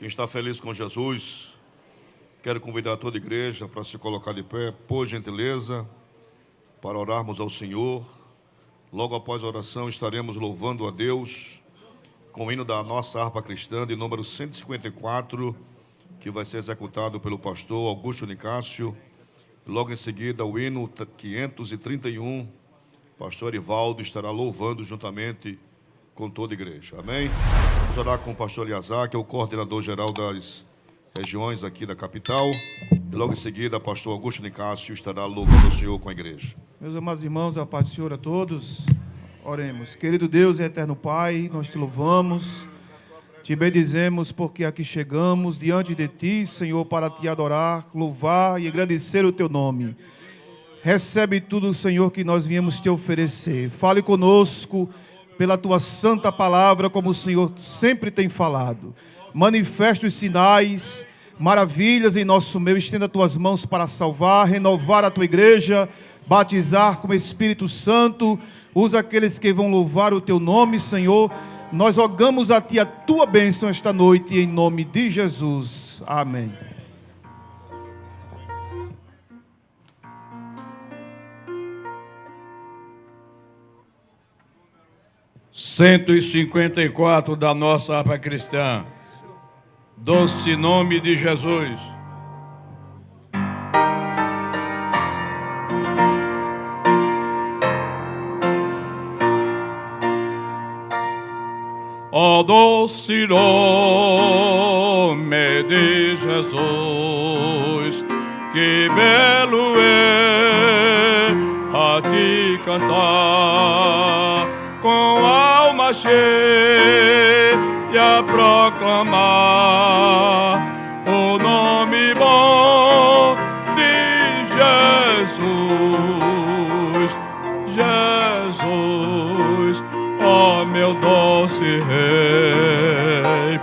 Quem está feliz com Jesus, quero convidar toda a igreja para se colocar de pé, por gentileza, para orarmos ao Senhor. Logo após a oração estaremos louvando a Deus com o hino da nossa harpa cristã, de número 154, que vai ser executado pelo pastor Augusto Nicásio. Logo em seguida o hino 531, pastor Erivaldo estará louvando juntamente com toda a igreja. Amém? Vamos orar com o pastor Eliazar, que é o coordenador geral das regiões aqui da capital. E logo em seguida, o pastor Augusto Nicásio estará louvando o Senhor com a igreja. Meus amados irmãos, a paz do Senhor a todos. Oremos. Querido Deus e eterno Pai, nós te louvamos, te bendizemos porque aqui chegamos diante de ti, Senhor, para te adorar, louvar e agradecer o teu nome. Recebe tudo, Senhor, que nós viemos te oferecer. Fale conosco pela tua santa palavra, como o Senhor sempre tem falado. Manifeste os sinais, maravilhas em nosso meio. Estenda tuas mãos para salvar, renovar a tua igreja, batizar com o Espírito Santo. Usa aqueles que vão louvar o teu nome, Senhor. Nós rogamos a ti a tua bênção esta noite, em nome de Jesus. Amém. Cento e 54 da nossa harpa cristã. Doce nome de Jesus. Ó doce nome de Jesus, que belo é a ti cantar, com alma cheia proclamar o nome bom de Jesus. Jesus, ó meu doce Rei,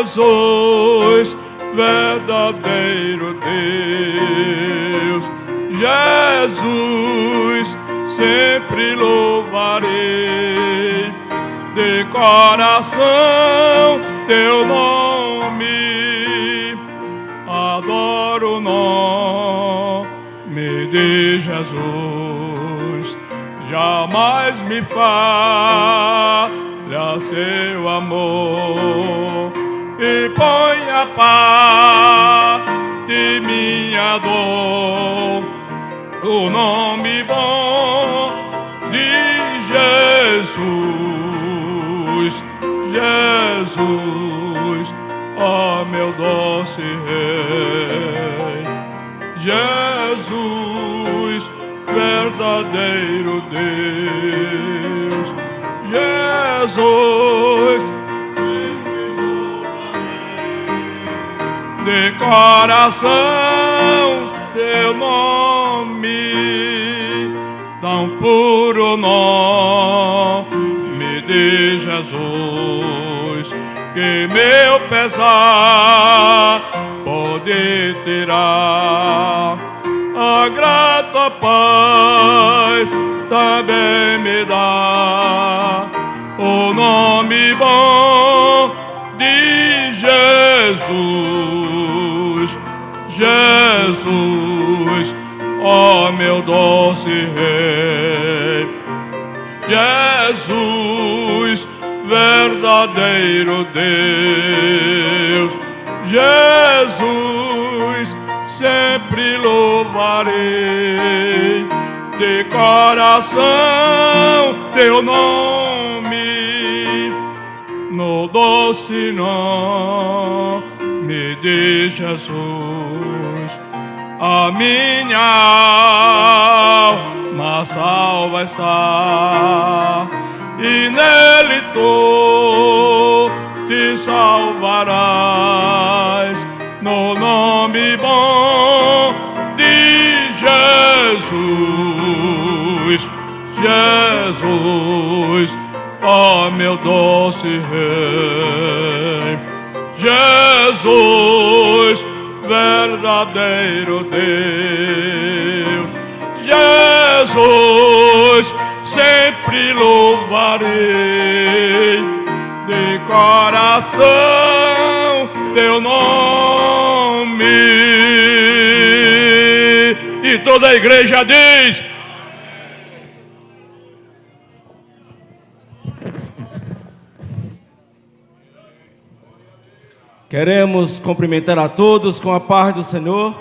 Jesus, verdadeiro Deus, Jesus, sempre louvarei de coração teu nome, adoro o nome de Jesus, jamais me falha seu amor, e põe a parte minha dor, o nome bom de Jesus. Jesus, ó meu doce Rei, Jesus, verdadeiro Deus, Jesus, de coração teu nome, tão puro nome de Jesus, que meu pesar pode tirar, a grata paz também me dá, o nome bom de Jesus. Jesus, ó meu doce Rei, Jesus, verdadeiro Deus, Jesus, sempre louvarei de coração teu nome, no doce nome de Jesus. A minha alma salva está, e nele tu te salvarás, no nome bom de Jesus. Jesus, ó meu doce Rei, Jesus, verdadeiro Deus, Jesus, sempre louvarei de coração E toda a igreja diz: queremos cumprimentar a todos com a paz do Senhor.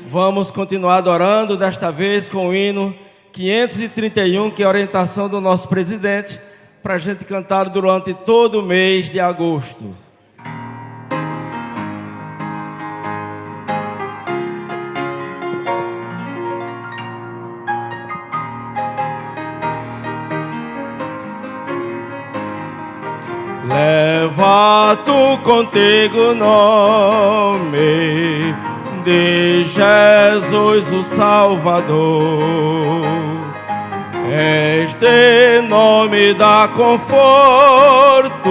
Vamos continuar adorando, desta vez com o hino 531, que é a orientação do nosso presidente, para a gente cantar durante todo o mês de agosto. Leva tu contigo o nome de Jesus o Salvador. Este nome dá conforto,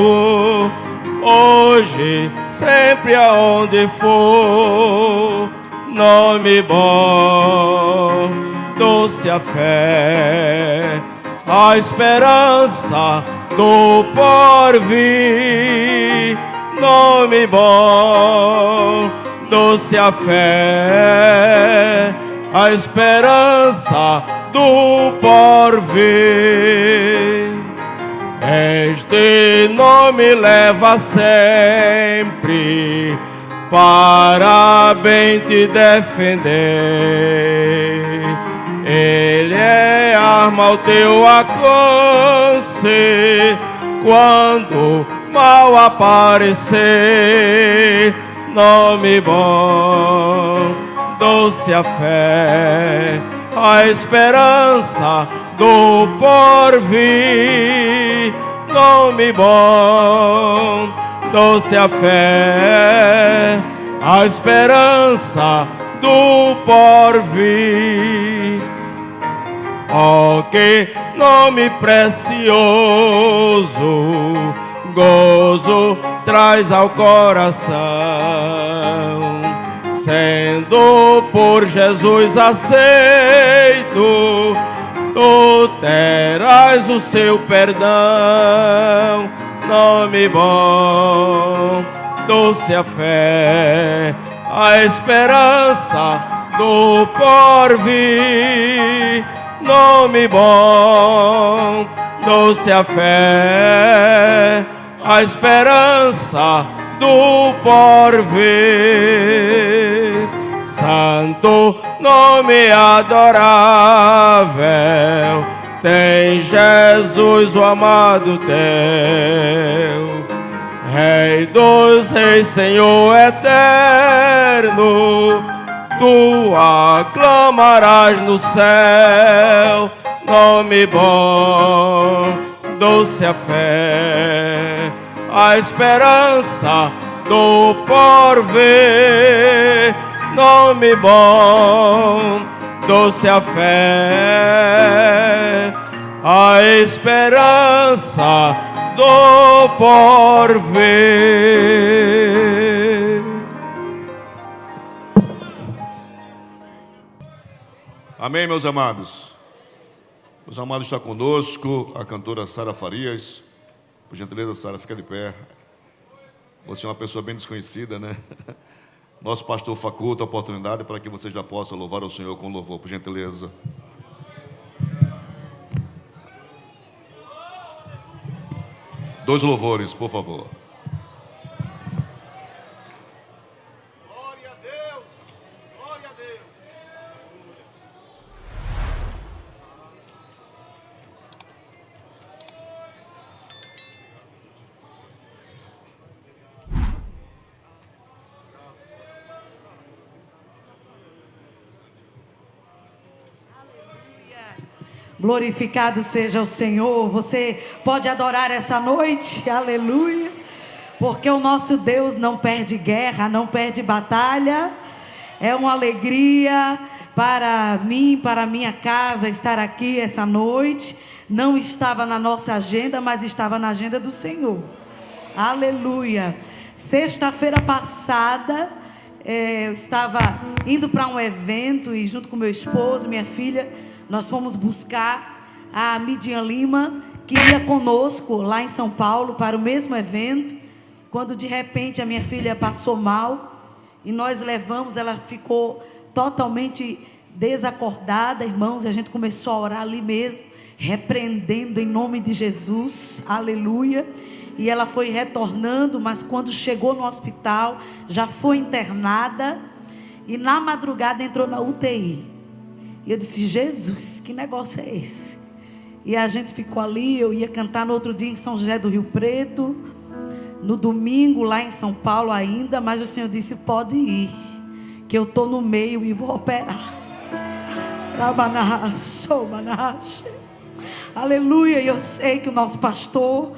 hoje, sempre aonde for. Nome bom, doce a fé, a esperança do porvir. Nome bom, doce a fé, a esperança do porvir. Este nome leva sempre para bem te defender. Ele é arma ao teu alcance quando mal aparecer. Nome bom, doce a fé, a esperança do porvir. Nome bom, doce a fé, a esperança do porvir. Oh, que nome precioso, gozo traz ao coração, sendo por Jesus aceito, tu terás o seu perdão. Nome bom, doce a fé, a esperança do porvir. Nome bom, doce a fé, a esperança do porvir. Santo nome adorável, tem Jesus o amado teu. Rei dos reis, Senhor eterno, tu aclamarás no céu. Nome bom, doce a fé, a esperança do porvir. Nome bom, doce a fé, a esperança do porvir. Amém, meus amados. Os amados está conosco a cantora Sara Farias. Por gentileza, Sara, fica de pé. Você é uma pessoa bem desconhecida, né? Nosso pastor faculta a oportunidade para que você já possa louvar o Senhor com louvor, por gentileza. Dois louvores, por favor. Glória a Deus, glória a Deus. Glorificado seja o Senhor. Você pode adorar essa noite, aleluia, porque o nosso Deus não perde guerra, não perde batalha. É uma alegria para mim, para a minha casa, estar aqui essa noite. Não estava na nossa agenda, mas estava na agenda do Senhor, aleluia. Sexta-feira passada, eu estava indo para um evento e junto com meu esposo, minha filha, nós fomos buscar a Midian Lima, que ia conosco lá em São Paulo para o mesmo evento, quando de repente a minha filha passou mal e nós levamos, ela ficou totalmente desacordada, irmãos, e a gente começou a orar ali mesmo, repreendendo em nome de Jesus, aleluia. E ela foi retornando, mas quando chegou no hospital, já foi internada, e na madrugada entrou na UTI. E eu disse: Jesus, que negócio é esse? E a gente ficou ali. Eu ia cantar no outro dia em São José do Rio Preto, no domingo lá em São Paulo ainda, mas o Senhor disse: pode ir, que eu estou no meio e vou operar. Aleluia. E eu sei que o nosso pastor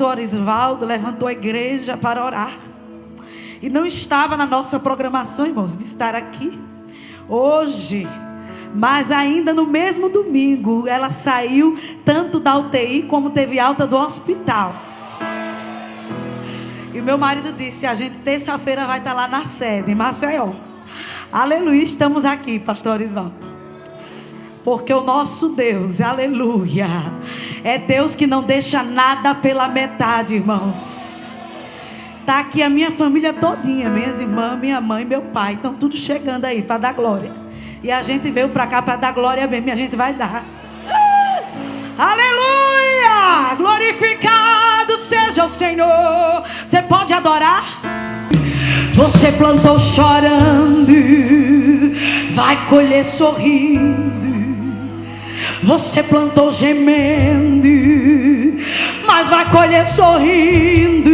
Orisvaldo, levantou a igreja para orar, e não estava na nossa programação, irmãos, de estar aqui hoje, mas ainda no mesmo domingo ela saiu tanto da UTI como teve alta do hospital. E meu marido disse: a gente terça-feira vai estar lá na sede, em Maceió. Aleluia, estamos aqui, pastor Orisvaldo, porque o nosso Deus, aleluia, é Deus que não deixa nada pela metade, irmãos. Está aqui a minha família todinha, minhas irmãs, minha mãe, meu pai, estão tudo chegando aí para dar glória. E a gente veio para cá para dar glória mesmo, e a gente vai dar. Aleluia! Glorificado seja o Senhor. Você pode adorar? Você plantou chorando, vai colher sorrindo. Você plantou gemendo, mas vai colher sorrindo.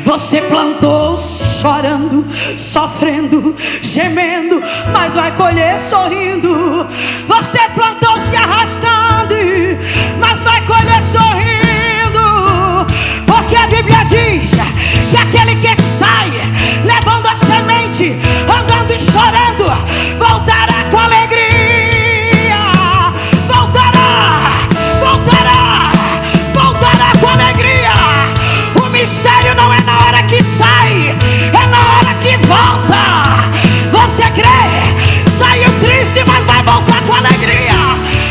Você plantou chorando, sofrendo, gemendo, mas vai colher sorrindo. Você plantou se arrastando, mas vai colher sorrindo. Porque a Bíblia diz que aquele que sai levando a semente, andando e chorando, voltará com alegria. Voltará com alegria. O mistério não é na hora que sai, é na hora que volta. Você crê? Saiu triste, mas vai voltar com alegria.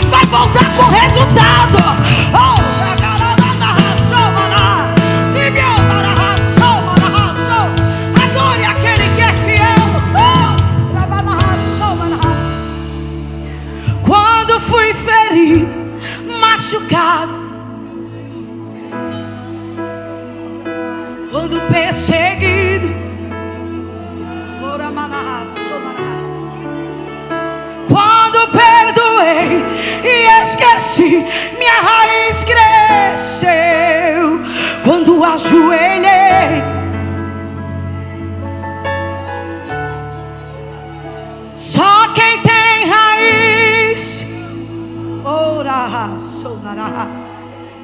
Vai voltar com resultado. Adore aquele que é fiel. Quando fui ferido, machucado, quando perseguido, quando perdoei e esqueci, minha raiz cresceu. Quando ajoelhei, só quem tem raiz, ora, somará,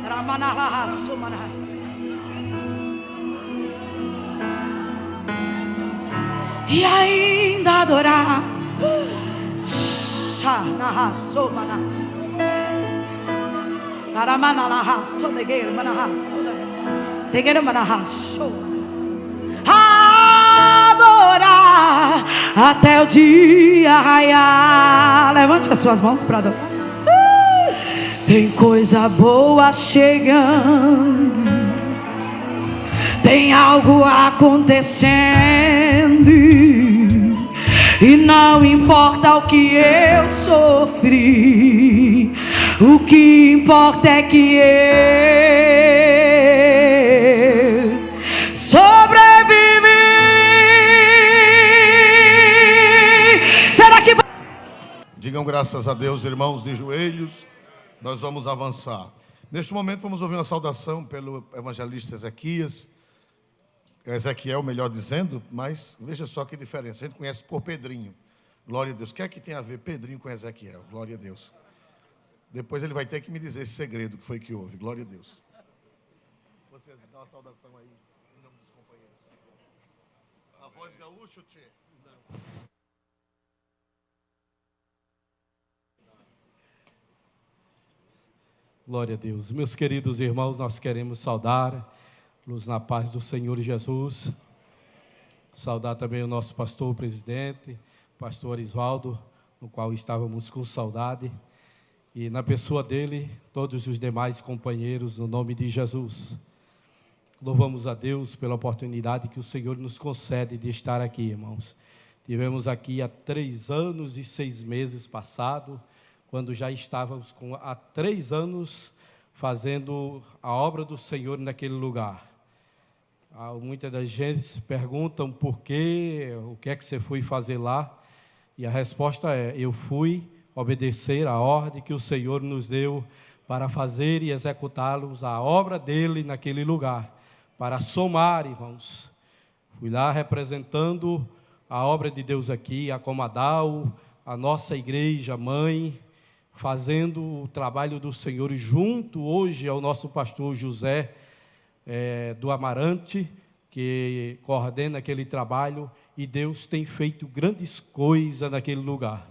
ramanará, somará. E ainda adorar. Adorar até o dia raiar. Levante as suas mãos para adorar. Tem coisa boa chegando, tem algo acontecendo, e não importa o que eu sofri, o que importa é que eu sobrevivi. Será que vai? Digam graças a Deus, irmãos, de joelhos. Nós vamos avançar. Neste momento vamos ouvir uma saudação pelo evangelista Ezequiel, melhor dizendo, mas veja só que diferença. A gente conhece por Pedrinho. Glória a Deus. O que é que tem a ver Pedrinho com Ezequiel? Glória a Deus. Depois ele vai ter que me dizer esse segredo que foi que houve. Glória a Deus. Você dá uma saudação aí em nome dos companheiros. A voz gaúcha, tchê? Glória a Deus. Meus queridos irmãos, nós queremos saudar-los na paz do Senhor Jesus. Saudar também o nosso pastor presidente, pastor Orisvaldo, no qual estávamos com saudade. E na pessoa dele, todos os demais companheiros, no nome de Jesus. Louvamos a Deus pela oportunidade que o Senhor nos concede de estar aqui, irmãos. Tivemos aqui há 3 anos e 6 meses passado, quando já estávamos há 3 anos fazendo a obra do Senhor naquele lugar. Muitas das gente perguntam por quê, o que é que você foi fazer lá, e a resposta é: eu fui obedecer a ordem que o Senhor nos deu para fazer e executá-los a obra dele naquele lugar, para somar, irmãos. Fui lá representando a obra de Deus aqui, a Comadal, a nossa igreja mãe, fazendo o trabalho do Senhor junto hoje ao nosso pastor José do Amarante, que coordena aquele trabalho, e Deus tem feito grandes coisas naquele lugar.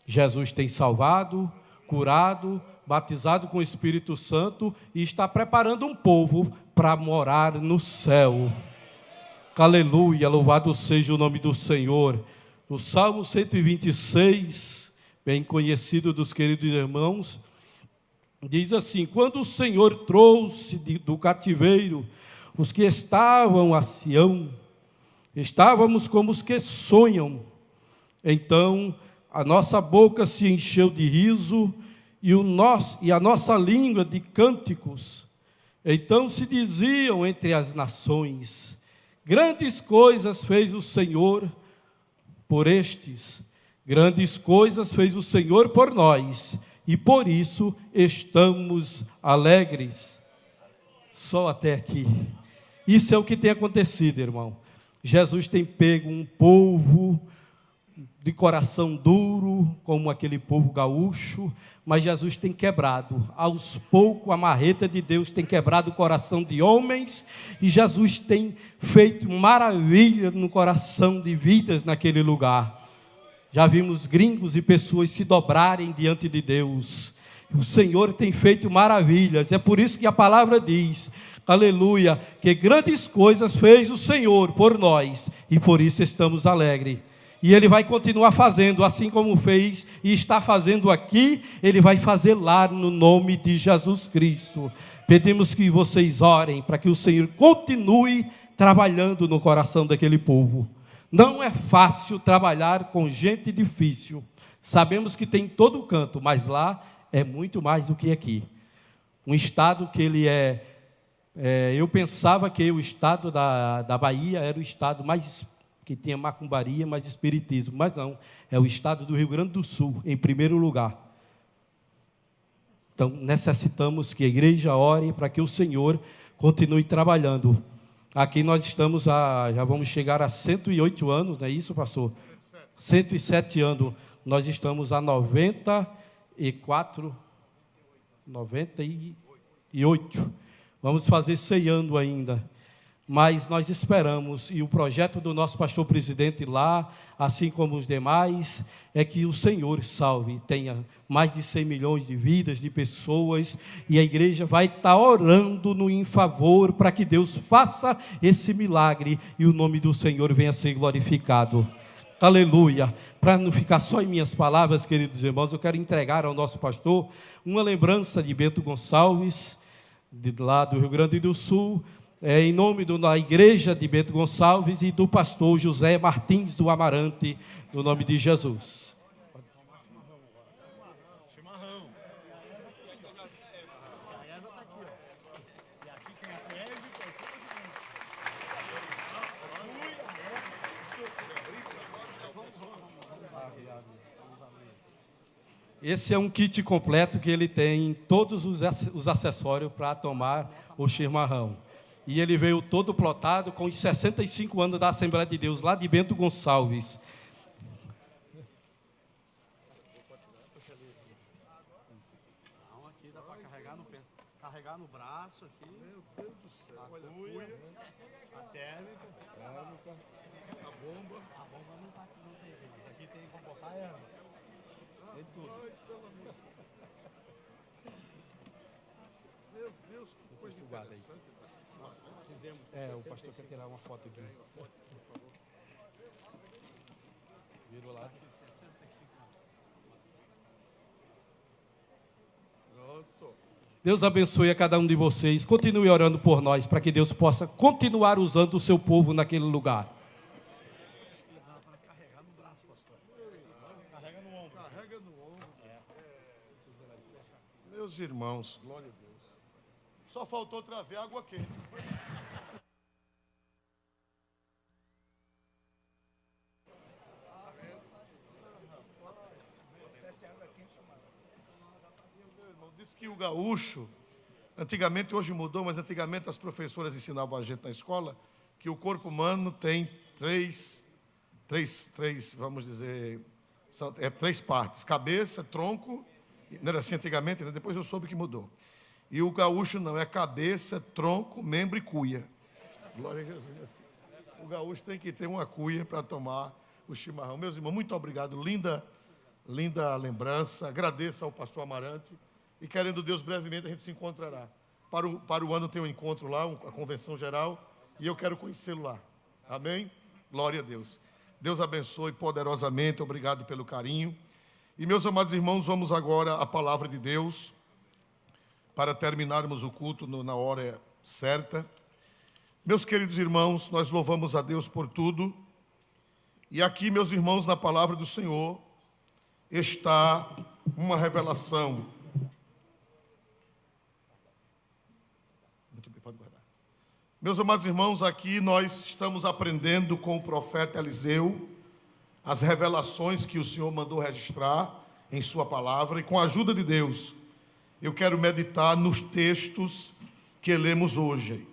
Jesus tem salvado, curado, batizado com o Espírito Santo e está preparando um povo para morar no céu. Aleluia, louvado seja o nome do Senhor. O Salmo 126, bem conhecido dos queridos irmãos, diz assim: quando o Senhor trouxe do cativeiro os que estavam a Sião, estávamos como os que sonham. Então a nossa boca se encheu de riso e a nossa língua de cânticos. Então se diziam entre as nações: grandes coisas fez o Senhor por estes, grandes coisas fez o Senhor por nós, e por isso estamos alegres. Só até aqui. Isso é o que tem acontecido, irmão. Jesus tem pego um povo de coração duro, como aquele povo gaúcho, mas Jesus tem quebrado, aos poucos a marreta de Deus tem quebrado o coração de homens, e Jesus tem feito maravilha no coração de vidas naquele lugar. Já vimos gringos e pessoas se dobrarem diante de Deus. O Senhor tem feito maravilhas, é por isso que a palavra diz, aleluia, que grandes coisas fez o Senhor por nós, e por isso estamos alegres. E Ele vai continuar fazendo, assim como fez e está fazendo aqui, Ele vai fazer lá no nome de Jesus Cristo. Pedimos que vocês orem para que o Senhor continue trabalhando no coração daquele povo. Não é fácil trabalhar com gente difícil. Sabemos que tem em todo canto, mas lá é muito mais do que aqui. Um estado que ele eu pensava que o estado da Bahia era o estado mais que tinha macumbaria, mais espiritismo, mas não, é o estado do Rio Grande do Sul, em primeiro lugar. Então, necessitamos que a igreja ore para que o Senhor continue trabalhando. Aqui nós estamos, já vamos chegar a 108 anos, não é isso, pastor? 107 anos, nós estamos a 98. Vamos fazer 100 anos ainda. Mas nós esperamos, e o projeto do nosso pastor presidente lá, assim como os demais, é que o Senhor salve, tenha mais de 100 milhões de vidas, de pessoas, e a igreja vai estar orando em favor para que Deus faça esse milagre e o nome do Senhor venha a ser glorificado. Aleluia. Para não ficar só em minhas palavras, queridos irmãos, eu quero entregar ao nosso pastor uma lembrança de Bento Gonçalves, lá do Rio Grande do Sul, em nome da igreja de Bento Gonçalves e do pastor José Martins do Amarante, no nome de Jesus. Esse é um kit completo que ele tem todos os acessórios para tomar o chimarrão. E ele veio todo plotado com os 65 anos da Assembleia de Deus, lá de Bento Gonçalves. Aqui dá para carregar no braço aqui. Meu Deus do céu, olha a cuia, a térmica, a bomba. A bomba não tem. Aqui tem para botar tem tudo. Meu Deus, que coisa interessante. O pastor quer tirar uma foto aqui. Vira o lado. Deus abençoe a cada um de vocês. Continue orando por nós, para que Deus possa continuar usando o seu povo naquele lugar. Carrega no ombro. Meus irmãos, glória a Deus. Só faltou trazer água quente. Meu irmão, disse que o gaúcho, antigamente, hoje mudou, mas antigamente as professoras ensinavam a gente na escola que o corpo humano tem três, vamos dizer, três partes: cabeça, tronco, não era assim antigamente, né? Depois eu soube que mudou. E o gaúcho não, é cabeça, tronco, membro e cuia. Glória a Jesus. Assim. O gaúcho tem que ter uma cuia para tomar o chimarrão. Meus irmãos, muito obrigado. Linda lembrança. Agradeço ao pastor Amarante. E querendo Deus, brevemente a gente se encontrará. Para o ano tem um encontro lá, a convenção geral, e eu quero conhecê-lo lá. Amém? Glória a Deus. Deus abençoe poderosamente. Obrigado pelo carinho. E meus amados irmãos, vamos agora à palavra de Deus, para terminarmos o culto na hora certa. Meus queridos irmãos, nós louvamos a Deus por tudo. E aqui, meus irmãos, na palavra do Senhor, está uma revelação. Muito bem, pode guardar. Meus amados irmãos, aqui nós estamos aprendendo com o profeta Eliseu as revelações que o Senhor mandou registrar em sua palavra, e com a ajuda de Deus, eu quero meditar nos textos que lemos hoje.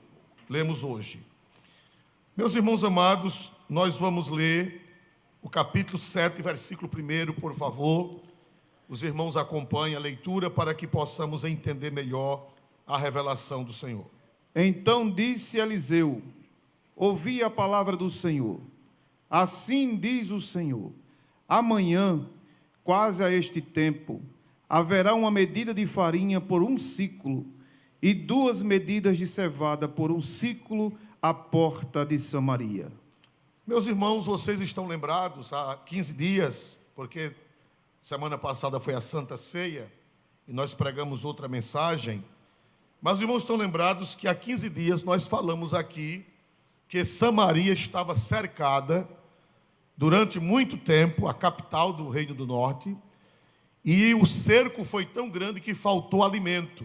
Meus irmãos amados, nós vamos ler o capítulo 7, versículo 1, por favor. Os irmãos acompanhem a leitura para que possamos entender melhor a revelação do Senhor. Então disse Eliseu: ouvi a palavra do Senhor. Assim diz o Senhor: amanhã, quase a este tempo, haverá uma medida de farinha por 1 siclo e 2 medidas de cevada por 1 siclo à porta de Samaria. Meus irmãos, vocês estão lembrados, há 15 dias, porque semana passada foi a Santa Ceia, e nós pregamos outra mensagem, mas os irmãos estão lembrados que há 15 dias nós falamos aqui que Samaria estava cercada durante muito tempo, a capital do Reino do Norte, e o cerco foi tão grande que faltou alimento.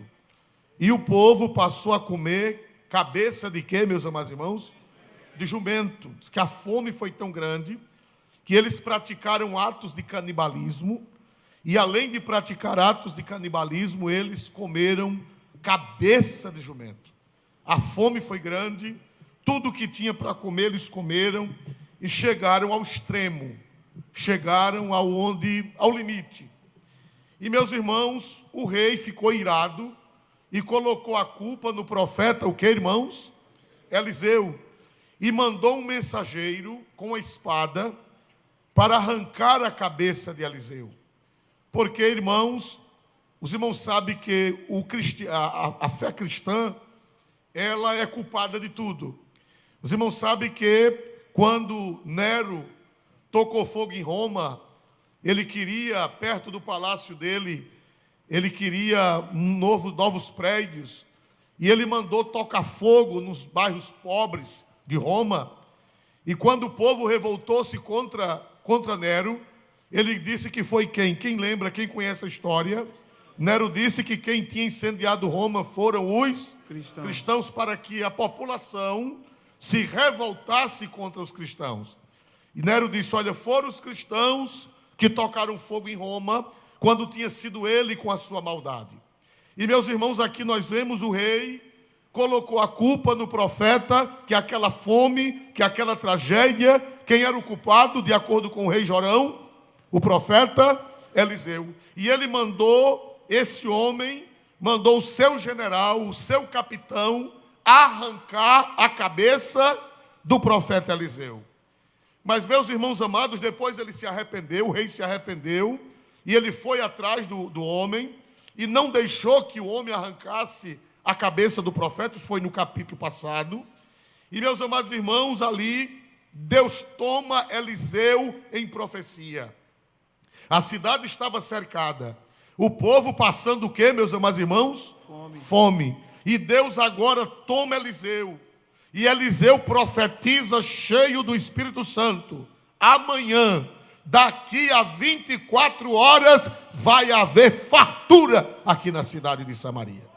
E o povo passou a comer cabeça de quê, meus amados irmãos? De jumento. Diz que a fome foi tão grande que eles praticaram atos de canibalismo, e além de praticar atos de canibalismo, eles comeram cabeça de jumento. A fome foi grande, tudo que tinha para comer eles comeram, e chegaram ao extremo, chegaram ao limite. E meus irmãos, o rei ficou irado e colocou a culpa no profeta, o que, irmãos? Eliseu. E mandou um mensageiro com a espada para arrancar a cabeça de Eliseu. Porque, irmãos, os irmãos sabem que a fé cristã, ela é culpada de tudo. Os irmãos sabem que quando Nero tocou fogo em Roma, ele queria, perto do palácio dele, ele queria novos prédios, e ele mandou tocar fogo nos bairros pobres de Roma. E quando o povo revoltou-se contra Nero, ele disse que foi quem? Quem lembra, quem conhece a história? Nero disse que quem tinha incendiado Roma foram os cristãos, para que a população se revoltasse contra os cristãos. E Nero disse: olha, foram os cristãos que tocaram fogo em Roma, quando tinha sido ele com a sua maldade. E meus irmãos, aqui nós vemos o rei colocou a culpa no profeta, que aquela fome, que aquela tragédia, quem era o culpado, de acordo com o rei Jorão? O profeta Eliseu. E ele mandou esse homem, mandou o seu general, o seu capitão, arrancar a cabeça do profeta Eliseu. Mas, meus irmãos amados, depois ele se arrependeu, o rei se arrependeu, e ele foi atrás do homem, e não deixou que o homem arrancasse a cabeça do profeta. Isso foi no capítulo passado. E, meus amados irmãos, ali, Deus toma Eliseu em profecia. A cidade estava cercada. O povo passando o quê, meus amados irmãos? Fome. E Deus agora toma Eliseu. E Eliseu profetiza cheio do Espírito Santo. Amanhã, daqui a 24 horas vai haver fartura aqui na cidade de Samaria.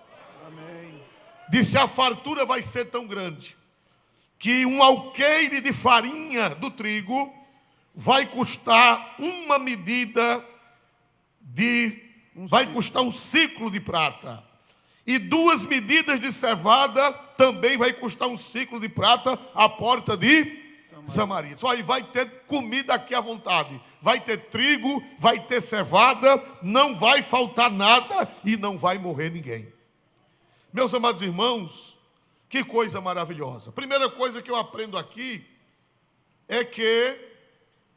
Amém. Disse: a fartura vai ser tão grande que um alqueire de farinha do trigo vai custar uma medida vai custar um ciclo de prata. E 2 medidas de cevada também vai custar um ciclo de prata à porta de Samaria. Só aí vai ter comida aqui à vontade. Vai ter trigo, vai ter cevada, não vai faltar nada e não vai morrer ninguém. Meus amados irmãos, que coisa maravilhosa. Primeira coisa que eu aprendo aqui é que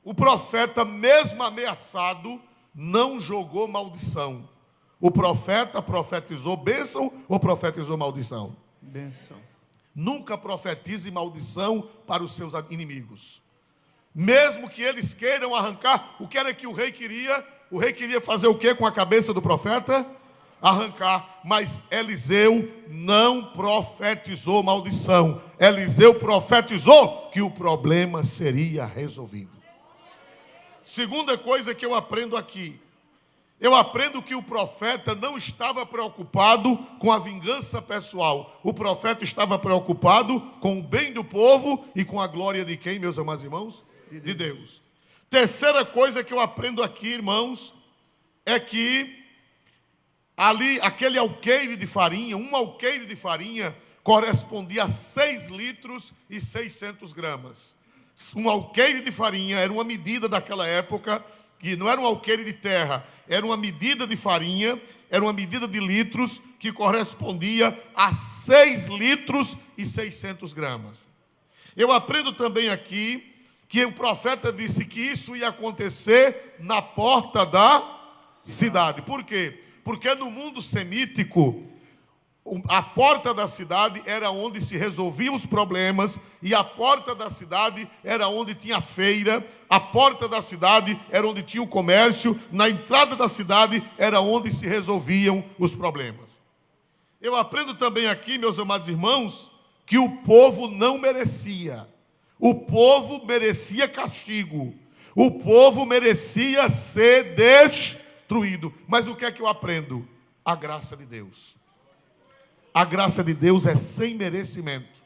o profeta, mesmo ameaçado, não jogou maldição. O profeta profetizou bênção ou profetizou maldição? Benção. Nunca profetize maldição para os seus inimigos. Mesmo que eles queiram arrancar, o que era que o rei queria? O rei queria fazer o que com a cabeça do profeta? Arrancar. Mas Eliseu não profetizou maldição. Eliseu profetizou que o problema seria resolvido. Segunda coisa que eu aprendo aqui. Eu aprendo que o profeta não estava preocupado com a vingança pessoal. O profeta estava preocupado com o bem do povo e com a glória de quem, meus amados irmãos? De Deus. Terceira coisa que eu aprendo aqui, irmãos, é que ali, aquele alqueire de farinha, um alqueire de farinha correspondia a 6 litros e 600 gramas. Um alqueire de farinha era uma medida daquela época, que não era um alqueire de terra, era uma medida de farinha, era uma medida de litros, que correspondia a 6 litros e 600 gramas. Eu aprendo também aqui que o profeta disse que isso ia acontecer na porta da cidade. Por quê? Porque no mundo semítico, a porta da cidade era onde se resolviam os problemas, e a porta da cidade era onde tinha feira, a porta da cidade era onde tinha o comércio, na entrada da cidade era onde se resolviam os problemas. Eu aprendo também aqui, meus amados irmãos, que o povo não merecia. O povo merecia castigo. O povo merecia ser destruído. Mas o que é que eu aprendo? A graça de Deus. A graça de Deus é sem merecimento.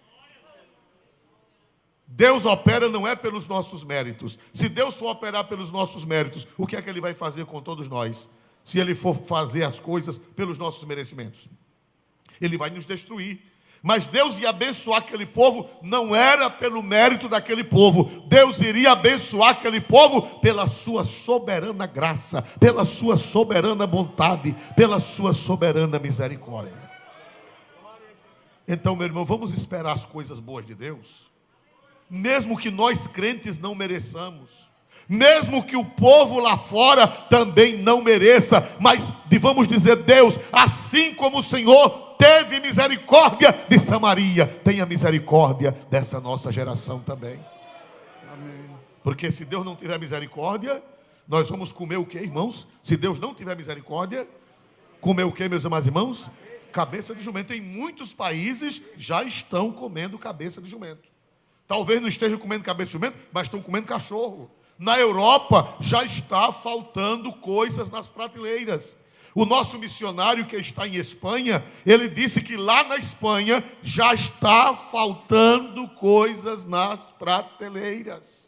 Deus opera não é pelos nossos méritos. Se Deus for operar pelos nossos méritos, o que é que Ele vai fazer com todos nós? Se Ele for fazer as coisas pelos nossos merecimentos, Ele vai nos destruir. Mas Deus ia abençoar aquele povo, não era pelo mérito daquele povo. Deus iria abençoar aquele povo pela sua soberana graça, pela sua soberana bondade, pela sua soberana misericórdia. Então, meu irmão, vamos esperar as coisas boas de Deus. Mesmo que nós crentes não mereçamos, mesmo que o povo lá fora também não mereça, mas vamos dizer: Deus, assim como o Senhor teve misericórdia de Samaria, tenha misericórdia dessa nossa geração também. Amém. Porque se Deus não tiver misericórdia, nós vamos comer o que, irmãos? Se Deus não tiver misericórdia, comer o que, meus amados irmãos? Cabeça de jumento. Em muitos países já estão comendo cabeça de jumento. Talvez não estejam comendo cabeça de jumento, mas estão comendo cachorro. Na Europa já está faltando coisas nas prateleiras. O nosso missionário que está em Espanha, ele disse que lá na Espanha já está faltando coisas nas prateleiras.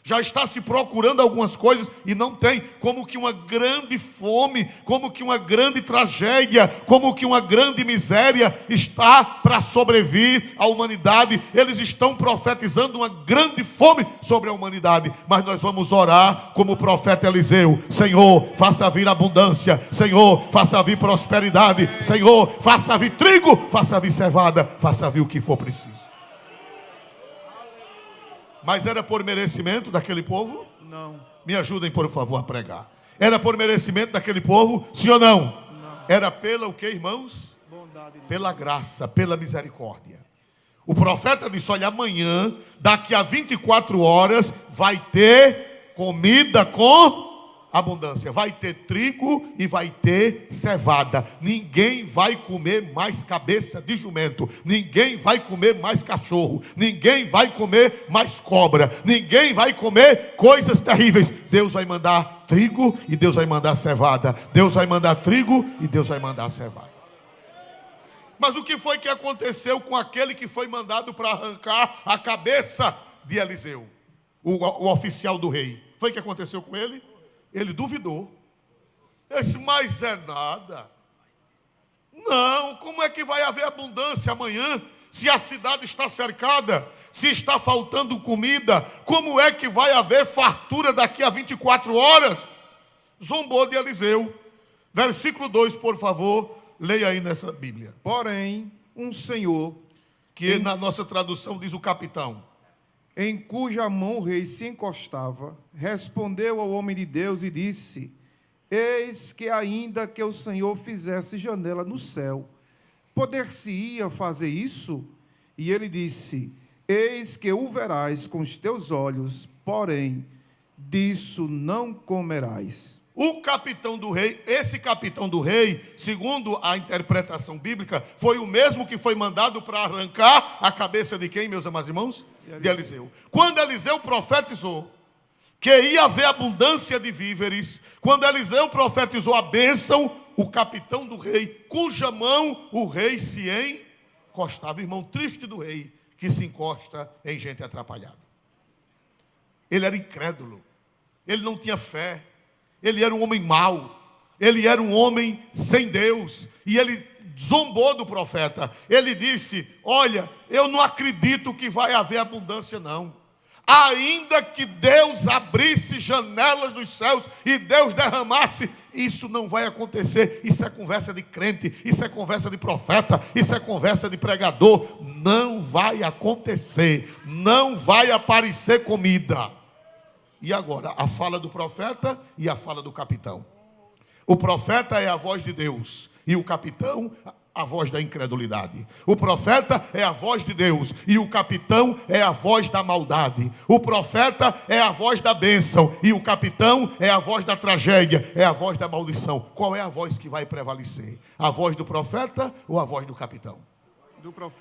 Já está se procurando algumas coisas e não tem, como que uma grande fome, como que uma grande tragédia, como que uma grande miséria está para sobrevir à humanidade. Eles estão profetizando uma grande fome sobre a humanidade, mas nós vamos orar como o profeta Eliseu: Senhor, faça vir abundância, Senhor, faça vir prosperidade, Senhor, faça vir trigo, faça vir cevada, faça vir o que for preciso. Mas era por merecimento daquele povo? Não. Me ajudem, por favor, a pregar. Era por merecimento daquele povo? Sim ou não? Não. Era pela o que, irmãos? Bondade de Deus. Pela graça, pela misericórdia. O profeta disse: olha, amanhã, daqui a 24 horas, vai ter comida com abundância. Vai ter trigo e vai ter cevada. Ninguém vai comer mais cabeça de jumento. Ninguém vai comer mais cachorro. Ninguém vai comer mais cobra. Ninguém vai comer coisas terríveis. Deus vai mandar trigo e Deus vai mandar cevada. Deus vai mandar trigo e Deus vai mandar cevada. Mas o que foi que aconteceu com aquele que foi mandado para arrancar a cabeça de Eliseu? O oficial do rei. Foi o que aconteceu com ele? Ele duvidou. Ele disse, mas é nada. Não, como é que vai haver abundância amanhã? Se a cidade está cercada, se está faltando comida, como é que vai haver fartura daqui a 24 horas? Zombou de Eliseu. Versículo 2, por favor, leia aí nessa Bíblia. Porém, um senhor, Que na nossa tradução diz o capitão. em cuja mão o rei se encostava, respondeu ao homem de Deus e disse, eis que ainda que o Senhor fizesse janela no céu, poder-se-ia fazer isso? E ele disse, eis que o verás com os teus olhos, porém, disso não comerás. O capitão do rei, esse capitão do rei, segundo a interpretação bíblica, foi o mesmo que foi mandado para arrancar a cabeça de quem, meus amados irmãos? De Eliseu. Quando Eliseu profetizou que ia haver abundância de víveres, quando Eliseu profetizou a bênção, o capitão do rei, cuja mão o rei se encostava, irmão triste do rei, que se encosta em gente atrapalhada. Ele era incrédulo, ele não tinha fé, ele era um homem mau, ele era um homem sem Deus, e ele zombou do profeta. Ele disse, olha, eu não acredito que vai haver abundância não. Ainda que Deus abrisse janelas dos céus e Deus derramasse, isso não vai acontecer. Isso é conversa de crente, isso é conversa de profeta, isso é conversa de pregador. Não vai acontecer, não vai aparecer comida. E agora, a fala do profeta e a fala do capitão. O profeta é a voz de Deus e o capitão a voz da incredulidade. O profeta é a voz de Deus e o capitão é a voz da maldade. O profeta é a voz da bênção e o capitão é a voz da tragédia, é a voz da maldição. Qual é a voz que vai prevalecer? A voz do profeta ou a voz do capitão?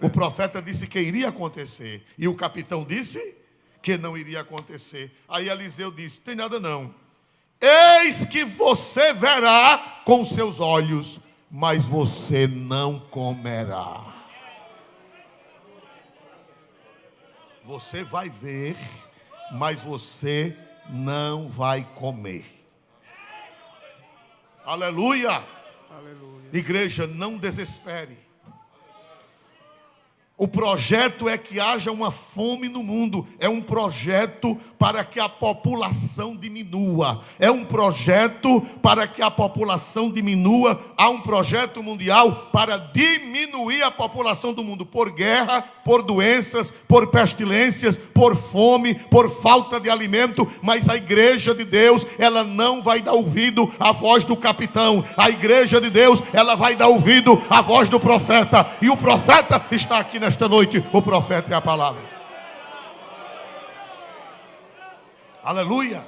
O profeta disse que iria acontecer e o capitão disse que não iria acontecer. Aí Eliseu disse, tem nada não. Eis que você verá com seus olhos, mas você não comerá. Você vai ver, mas você não vai comer. Aleluia! Aleluia. Igreja, não desespere. O projeto é que haja uma fome no mundo. É um projeto para que a população diminua. É um projeto para que a população diminua. Há um projeto mundial para diminuir a população do mundo. Por guerra, por doenças, por pestilências, por fome, por falta de alimento. Mas a igreja de Deus, ela não vai dar ouvido à voz do capitão. A igreja de Deus, ela vai dar ouvido à voz do profeta. E o profeta está aqui nesta noite. O profeta é a palavra. Aleluia.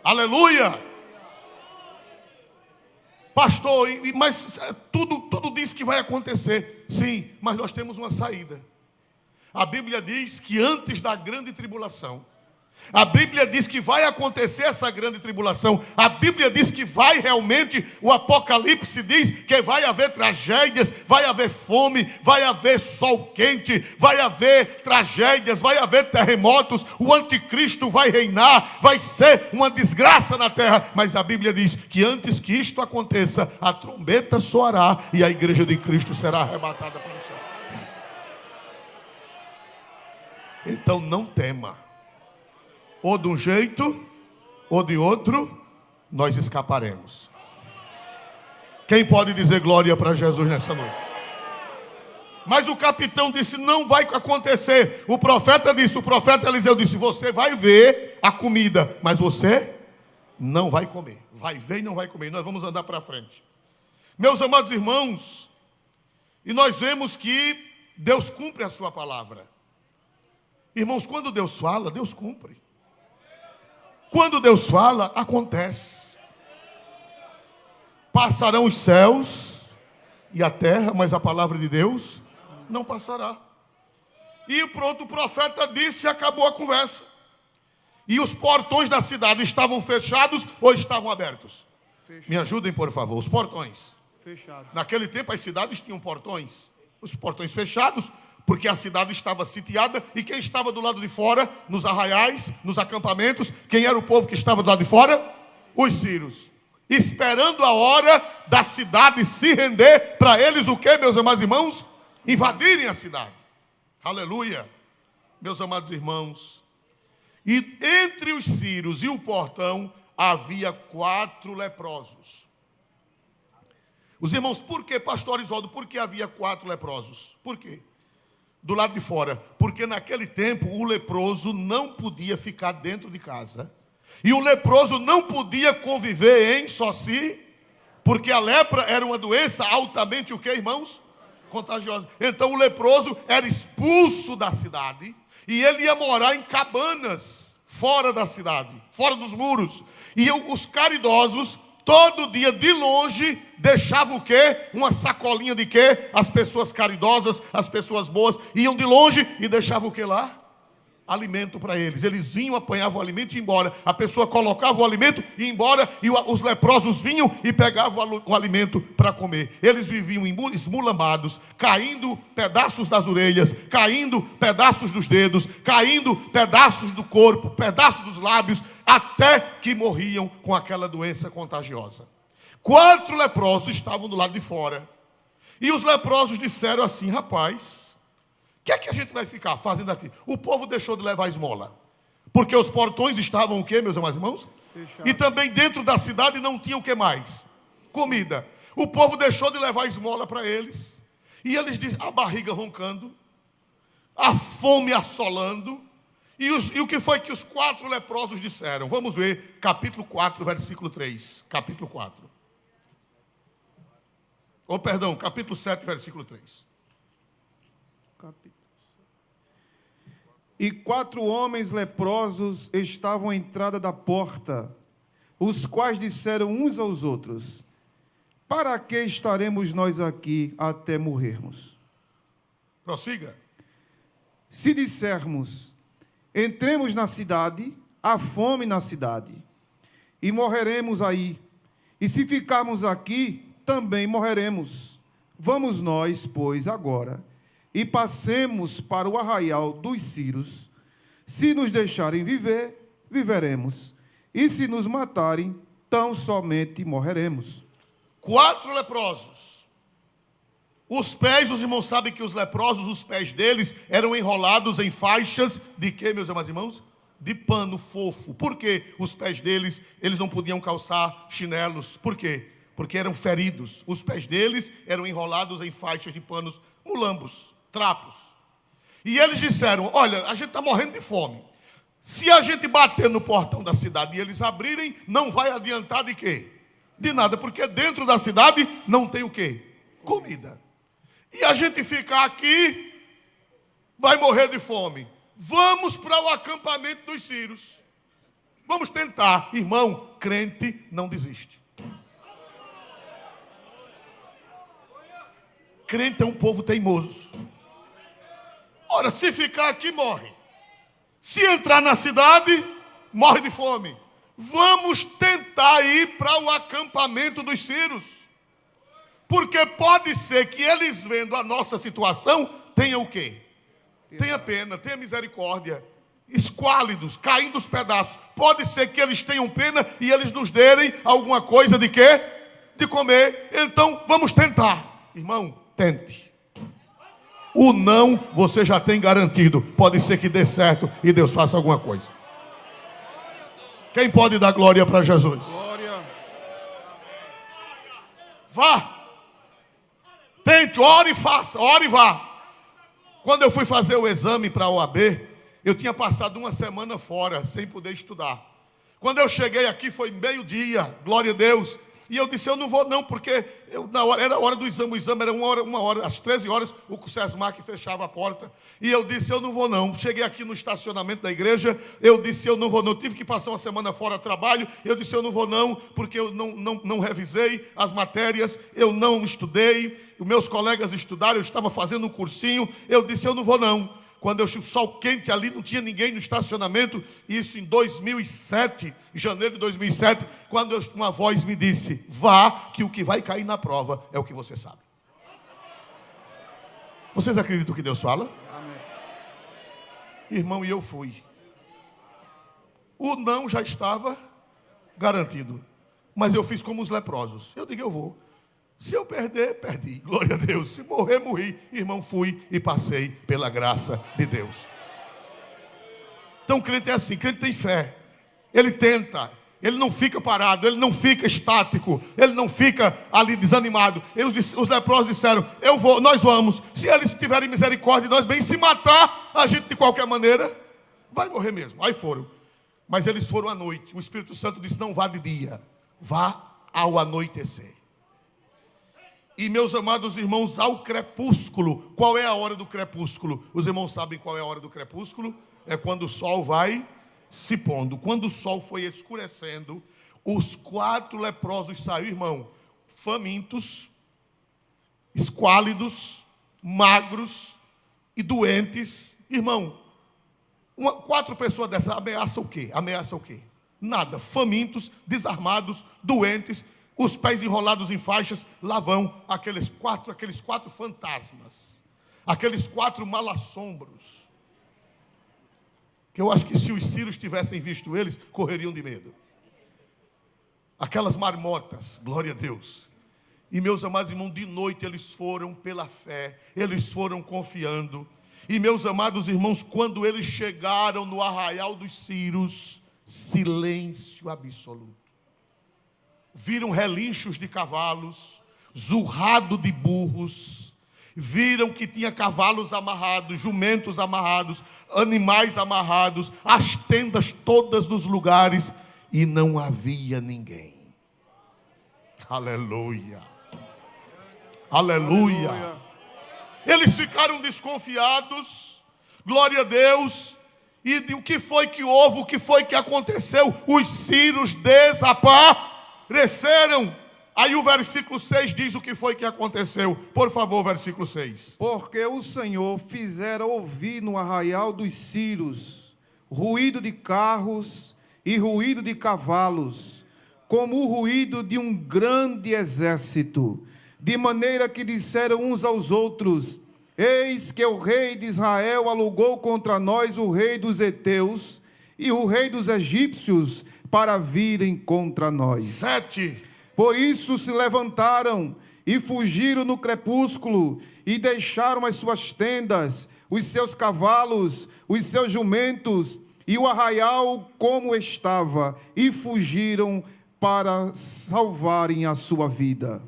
Aleluia. Pastor, mas tudo diz que vai acontecer. Sim, mas nós temos uma saída. A Bíblia diz que antes da grande tribulação, a Bíblia diz que vai acontecer essa grande tribulação. A Bíblia diz que vai realmente, o Apocalipse diz que vai haver tragédias, vai haver fome, vai haver sol quente, vai haver tragédias, vai haver terremotos, o anticristo vai reinar, vai ser uma desgraça na terra. Mas a Bíblia diz que antes que isto aconteça, a trombeta soará e a igreja de Cristo será arrebatada para o céu. Então não tema. Ou de um jeito, ou de outro, nós escaparemos. Quem pode dizer glória para Jesus nessa noite? Mas o capitão disse, não vai acontecer. O profeta Eliseu disse, você vai ver a comida, mas você não vai comer. Vai ver e não vai comer. Nós vamos andar para frente. Meus amados irmãos, e nós vemos que Deus cumpre a sua palavra. Irmãos, quando Deus fala, Deus cumpre. Quando Deus fala, acontece. Passarão os céus e a terra, mas a palavra de Deus não passará. E pronto, o profeta disse e acabou a conversa. E os portões da cidade estavam fechados ou estavam abertos? Fechado. Me ajudem, por favor, os portões. Fechado. Naquele tempo as cidades tinham portões. Os portões fechados, porque a cidade estava sitiada. E quem estava do lado de fora, nos arraiais, nos acampamentos, quem era o povo que estava do lado de fora? Os sírios. Esperando a hora da cidade se render, para eles o que, meus amados irmãos? Invadirem a cidade. Aleluia. Meus amados irmãos, e entre os sírios e o portão havia 4 leprosos. Os irmãos, por que, pastor Isoldo, por que havia 4 leprosos? Por quê? Do lado de fora, porque naquele tempo o leproso não podia ficar dentro de casa. E o leproso não podia conviver em só si, porque a lepra era uma doença altamente o que, irmãos? Contagiosa. Então o leproso era expulso da cidade e ele ia morar em cabanas fora da cidade, fora dos muros. E os caridosos, todo dia de longe, deixavam o quê? Uma sacolinha de quê? As pessoas caridosas, as pessoas boas, iam de longe e deixavam o quê lá? Alimento para eles. Eles vinham, apanhavam o alimento e iam embora. A pessoa colocava o alimento e ia embora. E os leprosos vinham e pegavam o alimento para comer. Eles viviam esmulambados, caindo pedaços das orelhas, caindo pedaços dos dedos, caindo pedaços do corpo, pedaços dos lábios, até que morriam com aquela doença contagiosa. 4 leprosos estavam do lado de fora. E os leprosos disseram assim: rapaz, o que é que a gente vai ficar fazendo aqui? O povo deixou de levar esmola, porque os portões estavam o quê, meus amados irmãos? Fechado. E também dentro da cidade não tinha o que mais? Comida. O povo deixou de levar esmola para eles. E eles dizem, a barriga roncando, a fome assolando. E o que foi que os 4 leprosos disseram? Vamos ver, capítulo 4, versículo 3. Capítulo 4. Capítulo 7, versículo 3. E 4 homens leprosos estavam à entrada da porta, os quais disseram uns aos outros: para que estaremos nós aqui até morrermos? Prossiga. Se dissermos, entremos na cidade, há fome na cidade, e morreremos aí. E se ficarmos aqui, também morreremos. Vamos nós, pois, agora, e passemos para o arraial dos sírios. Se nos deixarem viver, viveremos. E se nos matarem, tão somente morreremos. 4 leprosos. Os pés, os irmãos sabem que os leprosos, os pés deles eram enrolados em faixas de quê, meus amados irmãos? De pano fofo. Por quê? Os pés deles, eles não podiam calçar chinelos. Por quê? Porque eram feridos. Os pés deles eram enrolados em faixas de panos mulambos, trapos. E eles disseram, olha, a gente está morrendo de fome. Se a gente bater no portão da cidade e eles abrirem, não vai adiantar de quê? De nada, porque dentro da cidade não tem o quê? Comida. E a gente ficar aqui, vai morrer de fome. Vamos para o acampamento dos sírios. Vamos tentar. Irmão, crente não desiste. Crente é um povo teimoso. Ora, se ficar aqui, morre. Se entrar na cidade, morre de fome. Vamos tentar ir para o acampamento dos sírios. Porque pode ser que eles, vendo a nossa situação, tenham o quê? Tenha pena, tenha misericórdia. Esquálidos, caindo os pedaços. Pode ser que eles tenham pena e eles nos derem alguma coisa de quê? De comer. Então, vamos tentar. Irmão, tente. O não você já tem garantido. Pode ser que dê certo e Deus faça alguma coisa. Quem pode dar glória para Jesus? Glória. Vá. Tente, ore e faça, ore e vá. Quando eu fui fazer o exame para a OAB, eu tinha passado uma semana fora, sem poder estudar. Quando eu cheguei aqui, foi meio-dia, glória a Deus. E eu disse, eu não vou não, porque era a hora do exame. O exame era uma hora, às 13 horas, o SESMAC fechava a porta. E eu disse, eu não vou não. Cheguei aqui no estacionamento da igreja, eu disse, eu não vou não. Tive que passar uma semana fora de trabalho, eu disse, eu não vou não, porque eu não revisei as matérias, eu não estudei, os meus colegas estudaram, eu estava fazendo um cursinho, eu disse, eu não vou não. Quando eu o sol quente ali, não tinha ninguém no estacionamento, isso em 2007, em janeiro de 2007, quando uma voz me disse, vá, que o que vai cair na prova é o que você sabe. Vocês acreditam que Deus fala? Amém. Irmão, e eu fui. O não já estava garantido, mas eu fiz como os leprosos. Eu digo, eu vou. Se eu perder, perdi. Glória a Deus. Se morrer, morri. Irmão, fui e passei pela graça de Deus. Então, crente é assim. Crente tem fé. Ele tenta. Ele não fica parado. Ele não fica estático. Ele não fica ali desanimado. Os leprosos disseram, eu vou, nós vamos. Se eles tiverem misericórdia de nós, bem, se matar a gente de qualquer maneira, vai morrer mesmo. Aí foram. Mas eles foram à noite. O Espírito Santo disse, não vá de dia. Vá ao anoitecer. E meus amados irmãos, ao crepúsculo. Qual é a hora do crepúsculo? Os irmãos sabem qual é a hora do crepúsculo? É quando o sol vai se pondo. Quando o sol foi escurecendo, os 4 leprosos saíram, irmão, famintos, esquálidos, magros e doentes. Irmão, 4 pessoas dessas ameaçam o quê? Ameaçam o quê? Nada. Famintos, desarmados, doentes, os pés enrolados em faixas, lá vão aqueles quatro fantasmas, aqueles 4 malassombros, que eu acho que se os sírios tivessem visto eles, correriam de medo. Aquelas marmotas, glória a Deus. E meus amados irmãos, de noite eles foram pela fé, eles foram confiando. E meus amados irmãos, quando eles chegaram no arraial dos sírios, silêncio absoluto. Viram relinchos de cavalos, zurrado de burros, viram que tinha cavalos amarrados, jumentos amarrados, animais amarrados, as tendas todas nos lugares, e não havia ninguém. Aleluia. Aleluia. Aleluia. Eles ficaram desconfiados, glória a Deus. E o que foi que houve, o que foi que aconteceu? Os sírios desapareceram. Aí o versículo 6 diz o que foi que aconteceu. Por favor, versículo 6. Porque o Senhor fizera ouvir no arraial dos sírios ruído de carros e ruído de cavalos, como o ruído de um grande exército, de maneira que disseram uns aos outros, eis que o rei de Israel alugou contra nós o rei dos heteus e o rei dos egípcios para virem contra nós. 7. Por isso se levantaram e fugiram no crepúsculo e deixaram as suas tendas, os seus cavalos, os seus jumentos e o arraial como estava, e fugiram para salvarem a sua vida.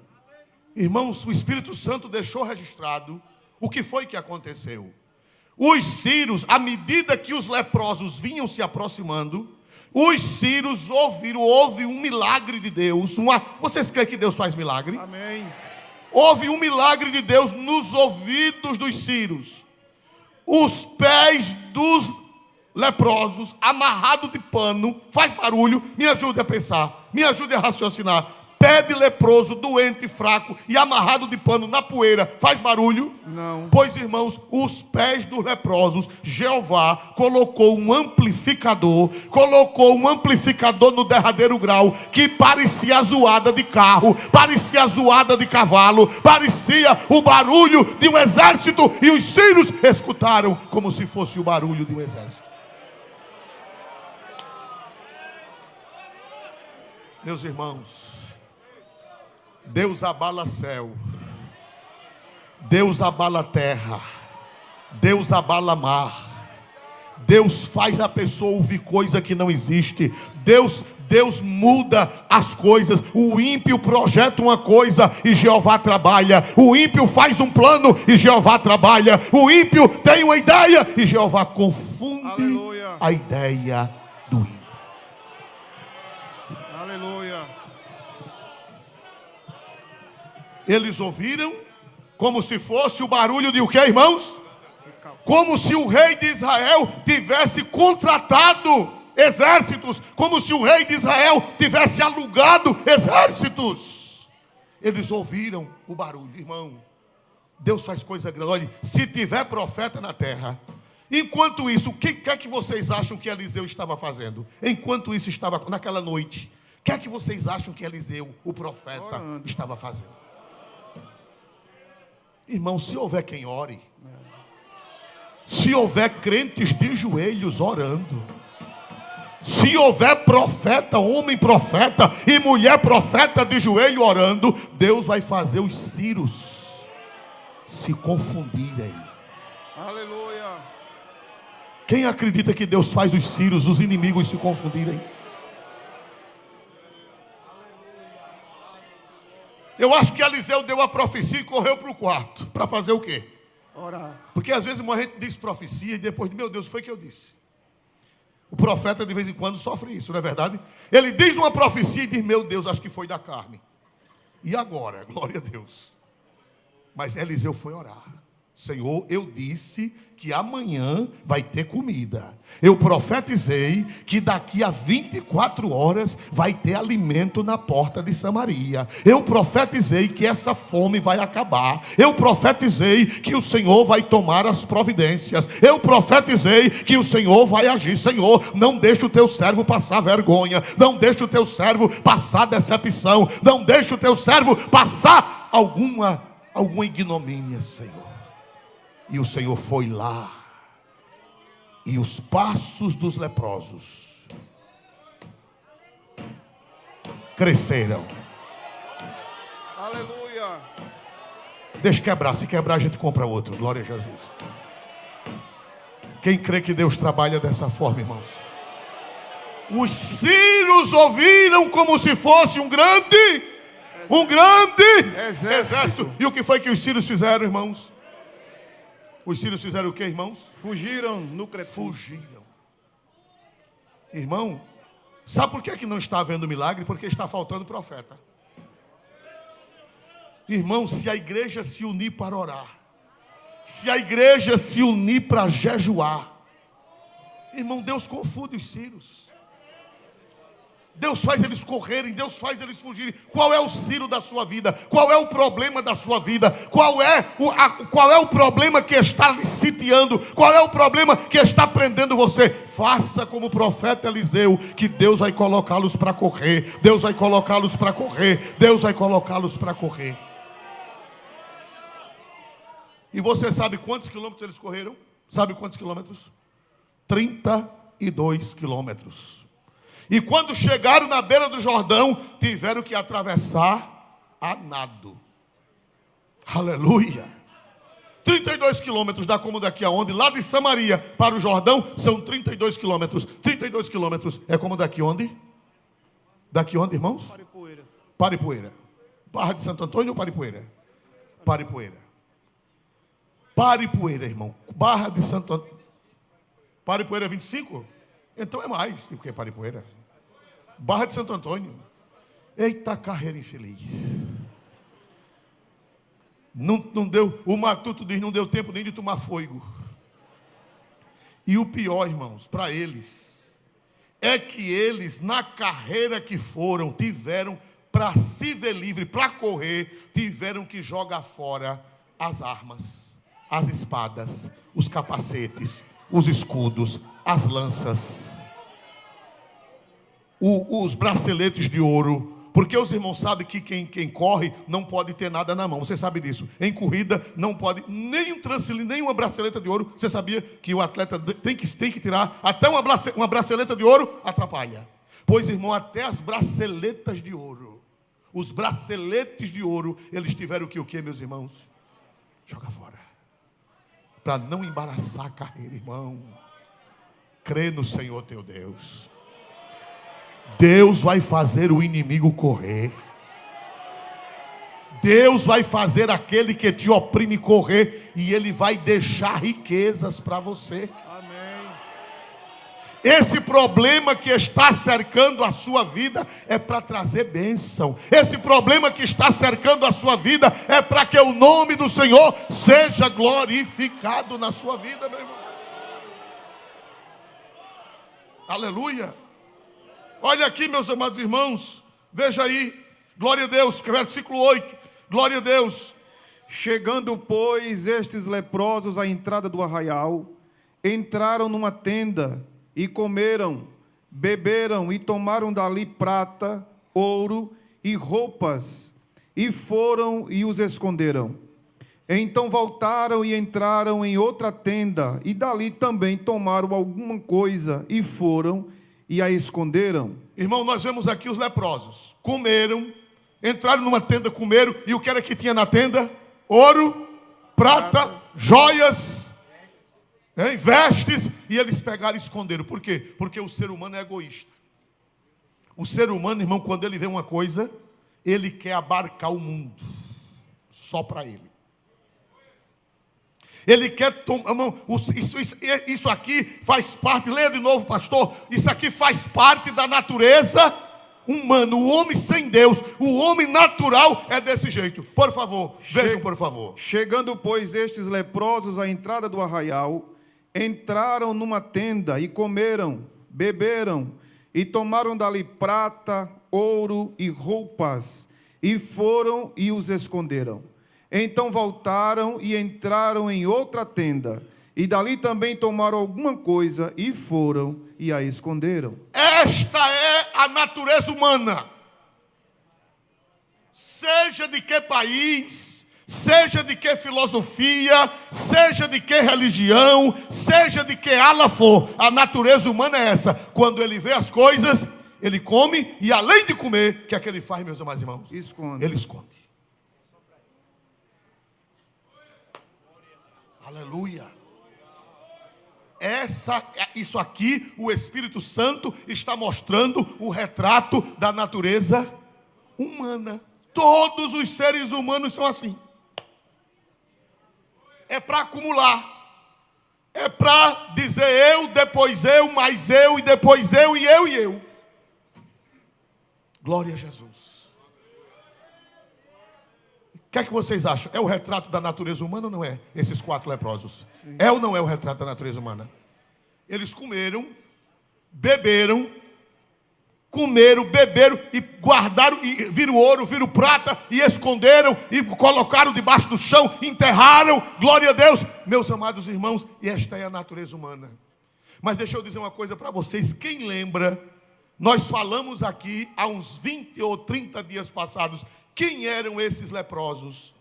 Irmãos, o Espírito Santo deixou registrado o que foi que aconteceu. Os sírios, à medida que os leprosos vinham se aproximando, os sírios houve um milagre de Deus. Vocês creem que Deus faz milagre? Amém. Houve um milagre de Deus nos ouvidos dos sírios. Os pés dos leprosos, amarrados de pano, faz barulho. Me ajude a pensar, me ajude a raciocinar. Pé de leproso, doente, fraco e amarrado de pano na poeira, faz barulho? Não. Pois, irmãos, os pés dos leprosos, Jeová colocou um amplificador no derradeiro grau, que parecia a zoada de carro, parecia a zoada de cavalo, parecia o barulho de um exército, e os sírios escutaram como se fosse o barulho de um exército. Meus irmãos, Deus abala céu, Deus abala terra, Deus abala mar, Deus faz a pessoa ouvir coisa que não existe, Deus muda as coisas. O ímpio projeta uma coisa e Jeová trabalha, o ímpio faz um plano e Jeová trabalha, o ímpio tem uma ideia e Jeová confunde Aleluia. a ideia do ímpio. Aleluia. Eles ouviram como se fosse o barulho de o quê, irmãos? Como se o rei de Israel tivesse contratado exércitos, como se o rei de Israel tivesse alugado exércitos. Eles ouviram o barulho, irmão. Deus faz coisa grande. Olha, se tiver profeta na terra, enquanto isso, o que é que vocês acham que Eliseu estava fazendo? Enquanto isso estava naquela noite, o que é que vocês acham que Eliseu, o profeta, estava fazendo? Irmão, se houver quem ore, se houver crentes de joelhos orando, se houver profeta, homem profeta e mulher profeta de joelho orando, Deus vai fazer os círios se confundirem. Aleluia. Quem acredita que Deus faz os círios, os inimigos se confundirem? Eu acho que Eliseu deu a profecia e correu para o quarto. Para fazer o quê? Orar. Porque às vezes a gente diz profecia e depois, meu Deus, foi que eu disse. O profeta de vez em quando sofre isso, não é verdade? Ele diz uma profecia e diz, meu Deus, acho que foi da carne. E agora? Glória a Deus. Mas Eliseu foi orar. Senhor, eu disse que amanhã vai ter comida. Eu profetizei que daqui a 24 horas vai ter alimento na porta de Samaria. Eu profetizei que essa fome vai acabar. Eu profetizei que o Senhor vai tomar as providências. Eu profetizei que o Senhor vai agir. Senhor, não deixe o teu servo passar vergonha. Não deixe o teu servo passar decepção. Não deixe o teu servo passar alguma ignomínia, Senhor. E o Senhor foi lá. E os passos dos leprosos cresceram. Aleluia. Deixa quebrar. Se quebrar, a gente compra outro. Glória a Jesus. Quem crê que Deus trabalha dessa forma, irmãos? Os sírios ouviram como se fosse um grande exército. E o que foi que os sírios fizeram, irmãos? Os sírios fizeram o que, irmãos? Fugiram no crepúsculo. Fugiram. Irmão, sabe por que não está havendo milagre? Porque está faltando profeta. Irmão, se a igreja se unir para orar, se a igreja se unir para jejuar, irmão, Deus confunde os sírios. Deus faz eles correrem, Deus faz eles fugirem. Qual é o ciro da sua vida? Qual é o problema da sua vida? Qual é o problema que está lhe sitiando? Qual é o problema que está prendendo você? Faça como o profeta Eliseu, que Deus vai colocá-los para correr. Deus vai colocá-los para correr. Deus vai colocá-los para correr. E você sabe quantos quilômetros eles correram? Sabe quantos quilômetros? 32 quilômetros. E quando chegaram na beira do Jordão, tiveram que atravessar a nado. Aleluia. 32 quilômetros dá como daqui aonde? Lá de Samaria para o Jordão são 32 quilômetros. 32 quilômetros é como daqui onde? Daqui onde, irmãos? Paripoeira. Paripoeira. Barra de Santo Antônio ou Paripoeira? Paripoeira. Paripoeira, irmão. Barra de Santo Antônio. Paripoeira 25? Então é mais do que Paripoeira. Barra de Santo Antônio. Eita carreira infeliz. Não deu, o Matuto diz, não deu tempo nem de tomar fôlego. E o pior, irmãos, para eles, é que eles, na carreira que foram, tiveram, para se ver livre, para correr, tiveram que jogar fora as armas, as espadas, os capacetes, os escudos, as lanças, os braceletes de ouro. Porque os irmãos sabem que quem corre não pode ter nada na mão. Você sabe disso. Em corrida não pode nem um trancelim, nem uma braceleta de ouro. Você sabia que o atleta tem que tirar até uma braceleta de ouro? Atrapalha. Pois, irmão, até as braceletas de ouro, os braceletes de ouro, eles tiveram que o quê, meus irmãos? Joga fora. Para não embaraçar a carreira, irmão. Crê no Senhor teu Deus. Deus vai fazer o inimigo correr. Deus vai fazer aquele que te oprime correr. E Ele vai deixar riquezas para você. Amém. Esse problema que está cercando a sua vida é para trazer bênção. Esse problema que está cercando a sua vida é para que o nome do Senhor seja glorificado na sua vida, meu irmão. Aleluia. Olha aqui, meus amados irmãos, veja aí, glória a Deus, versículo 8, glória a Deus. Chegando, pois, estes leprosos à entrada do arraial, entraram numa tenda e comeram, beberam e tomaram dali prata, ouro e roupas, e foram e os esconderam. Então voltaram e entraram em outra tenda, e dali também tomaram alguma coisa, e foram e a esconderam. Irmão, nós vemos aqui os leprosos. Comeram, entraram numa tenda, comeram, e o que era que tinha na tenda? Ouro, prata, joias, vestes, e eles pegaram e esconderam. Por quê? Porque o ser humano é egoísta. O ser humano, irmão, quando ele vê uma coisa, ele quer abarcar o mundo, só para ele. Ele quer tomar, isso aqui faz parte, leia de novo, pastor, isso aqui faz parte da natureza humana. O homem sem Deus, o homem natural é desse jeito. Por favor, vejam, por favor. Chegando, pois, estes leprosos à entrada do arraial, entraram numa tenda e comeram, beberam e tomaram dali prata, ouro e roupas, e foram e os esconderam. Então voltaram e entraram em outra tenda, e dali também tomaram alguma coisa, e foram e a esconderam. Esta é a natureza humana. Seja de que país, seja de que filosofia, seja de que religião, seja de que ala for, a natureza humana é essa. Quando ele vê as coisas, ele come, e além de comer, o que é que ele faz, meus amados irmãos? Esconde. Ele esconde. Aleluia. Isso aqui, o Espírito Santo está mostrando o retrato da natureza humana. Todos os seres humanos são assim. É para acumular. É para dizer eu, depois eu, mais eu, e depois eu, e eu, e eu. Glória a Jesus. O que é que vocês acham? É o retrato da natureza humana ou não é? Esses 4 leprosos. Sim. É ou não é o retrato da natureza humana? Eles comeram, beberam e guardaram, e viram ouro, viram prata, e esconderam, e colocaram debaixo do chão, enterraram, glória a Deus. Meus amados irmãos, esta é a natureza humana. Mas deixa eu dizer uma coisa para vocês, quem lembra, nós falamos aqui há uns 20 ou 30 dias passados, quem eram esses leprosos?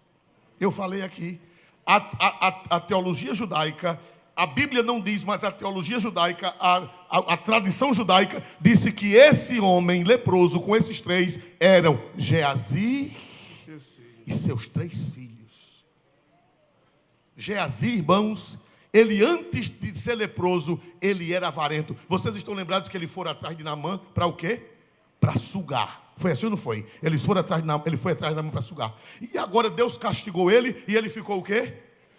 Eu falei aqui, a teologia judaica, a Bíblia não diz, mas a teologia judaica, a tradição judaica, disse que esse homem leproso, com esses 3, eram Geazi e seus 3 filhos. Geazi, irmãos, ele antes de ser leproso, ele era avarento. Vocês estão lembrados que ele foi atrás de Naamã para o quê? Para sugar. Foi assim ou não foi? Ele foi atrás de Naamã para sugar. E agora Deus castigou ele e ele ficou o quê?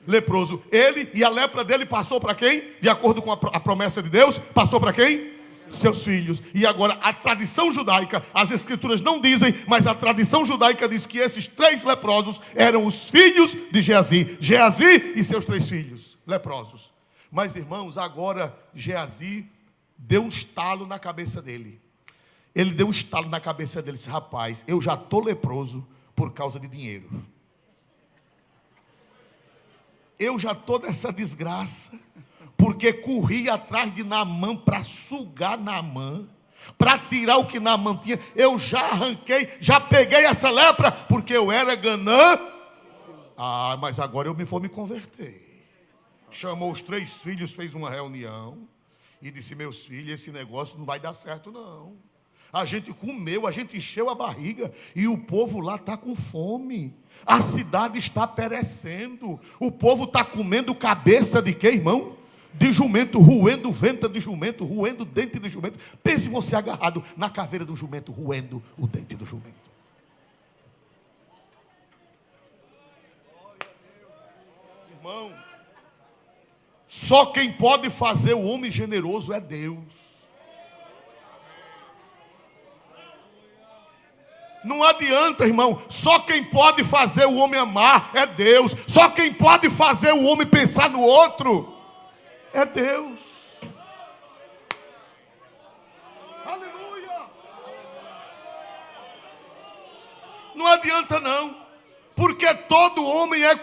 Leproso. Ele e a lepra dele passou para quem? De acordo com a promessa de Deus, passou para quem? Seus filhos. E agora a tradição judaica, as escrituras não dizem, mas a tradição judaica diz que esses 3 leprosos eram os filhos de Geazi. Geazi e seus 3 filhos leprosos. Mas irmãos, agora Geazi deu um estalo na cabeça dele. Ele deu um estalo na cabeça dele, disse: rapaz, eu já estou leproso por causa de dinheiro. Eu já estou nessa desgraça, porque corri atrás de Naamã para sugar Naamã, para tirar o que Naamã tinha. Eu já arranquei, já peguei essa lepra, porque eu era ganã. Mas agora eu vou me converter. Chamou os 3 filhos, fez uma reunião e disse: meus filhos, esse negócio não vai dar certo não. A gente comeu, a gente encheu a barriga e o povo lá está com fome. A cidade está perecendo. O povo está comendo cabeça de quê, irmão? De jumento, roendo venta de jumento, roendo dente de jumento. Pense você agarrado na caveira do jumento, roendo o dente do jumento. Irmão, só quem pode fazer o homem generoso é Deus. Não adianta, irmão. Só quem pode fazer o homem amar é Deus. Só quem pode fazer o homem pensar no outro é Deus. Aleluia. Não adianta não. Porque todo homem é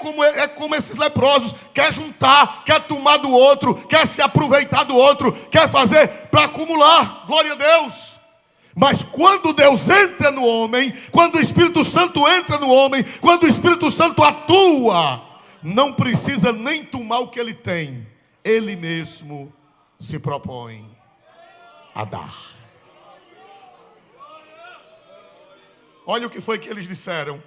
como esses leprosos. Quer juntar, quer tomar do outro, quer se aproveitar do outro, quer fazer para acumular. Glória a Deus. Mas quando Deus entra no homem, quando o Espírito Santo entra no homem, quando o Espírito Santo atua, não precisa nem tomar o que ele tem. Ele mesmo se propõe a dar. Olha o que foi que eles disseram.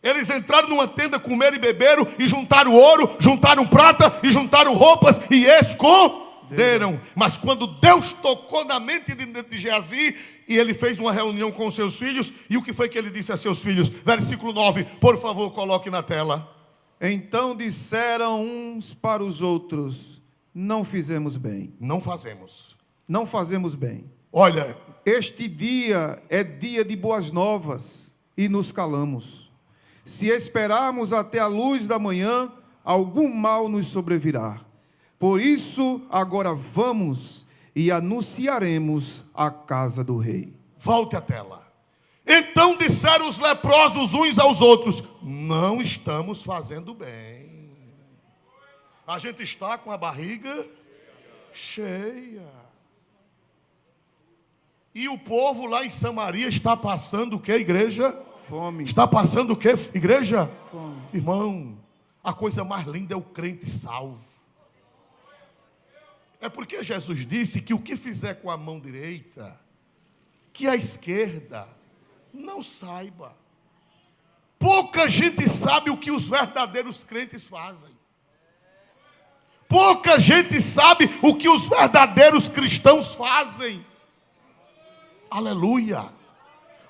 Eles entraram numa tenda, comeram e beberam, e juntaram ouro, juntaram prata, e juntaram roupas, e esconderam. Mas quando Deus tocou na mente de Geazi, e ele fez uma reunião com os seus filhos, e o que foi que ele disse a seus filhos? Versículo 9, por favor, coloque na tela. Então disseram uns para os outros: não fizemos bem. Não fazemos. Não fazemos bem. Olha, Este dia é dia de boas novas, e nos calamos. Se esperarmos até a luz da manhã, algum mal nos sobrevirá. Por isso, agora vamos e anunciaremos a casa do rei. volte a tela. Então disseram os leprosos uns aos outros: não estamos fazendo bem. A gente está com a barriga cheia. E o povo lá em Samaria está passando o que, igreja? Fome. Está passando o que, igreja? Fome. Irmão, a coisa mais linda é o crente salvo. É porque Jesus disse que o que fizer com a mão direita, que a esquerda não saiba. Pouca gente sabe o que os verdadeiros crentes fazem. Pouca gente sabe o que os verdadeiros cristãos fazem. Aleluia.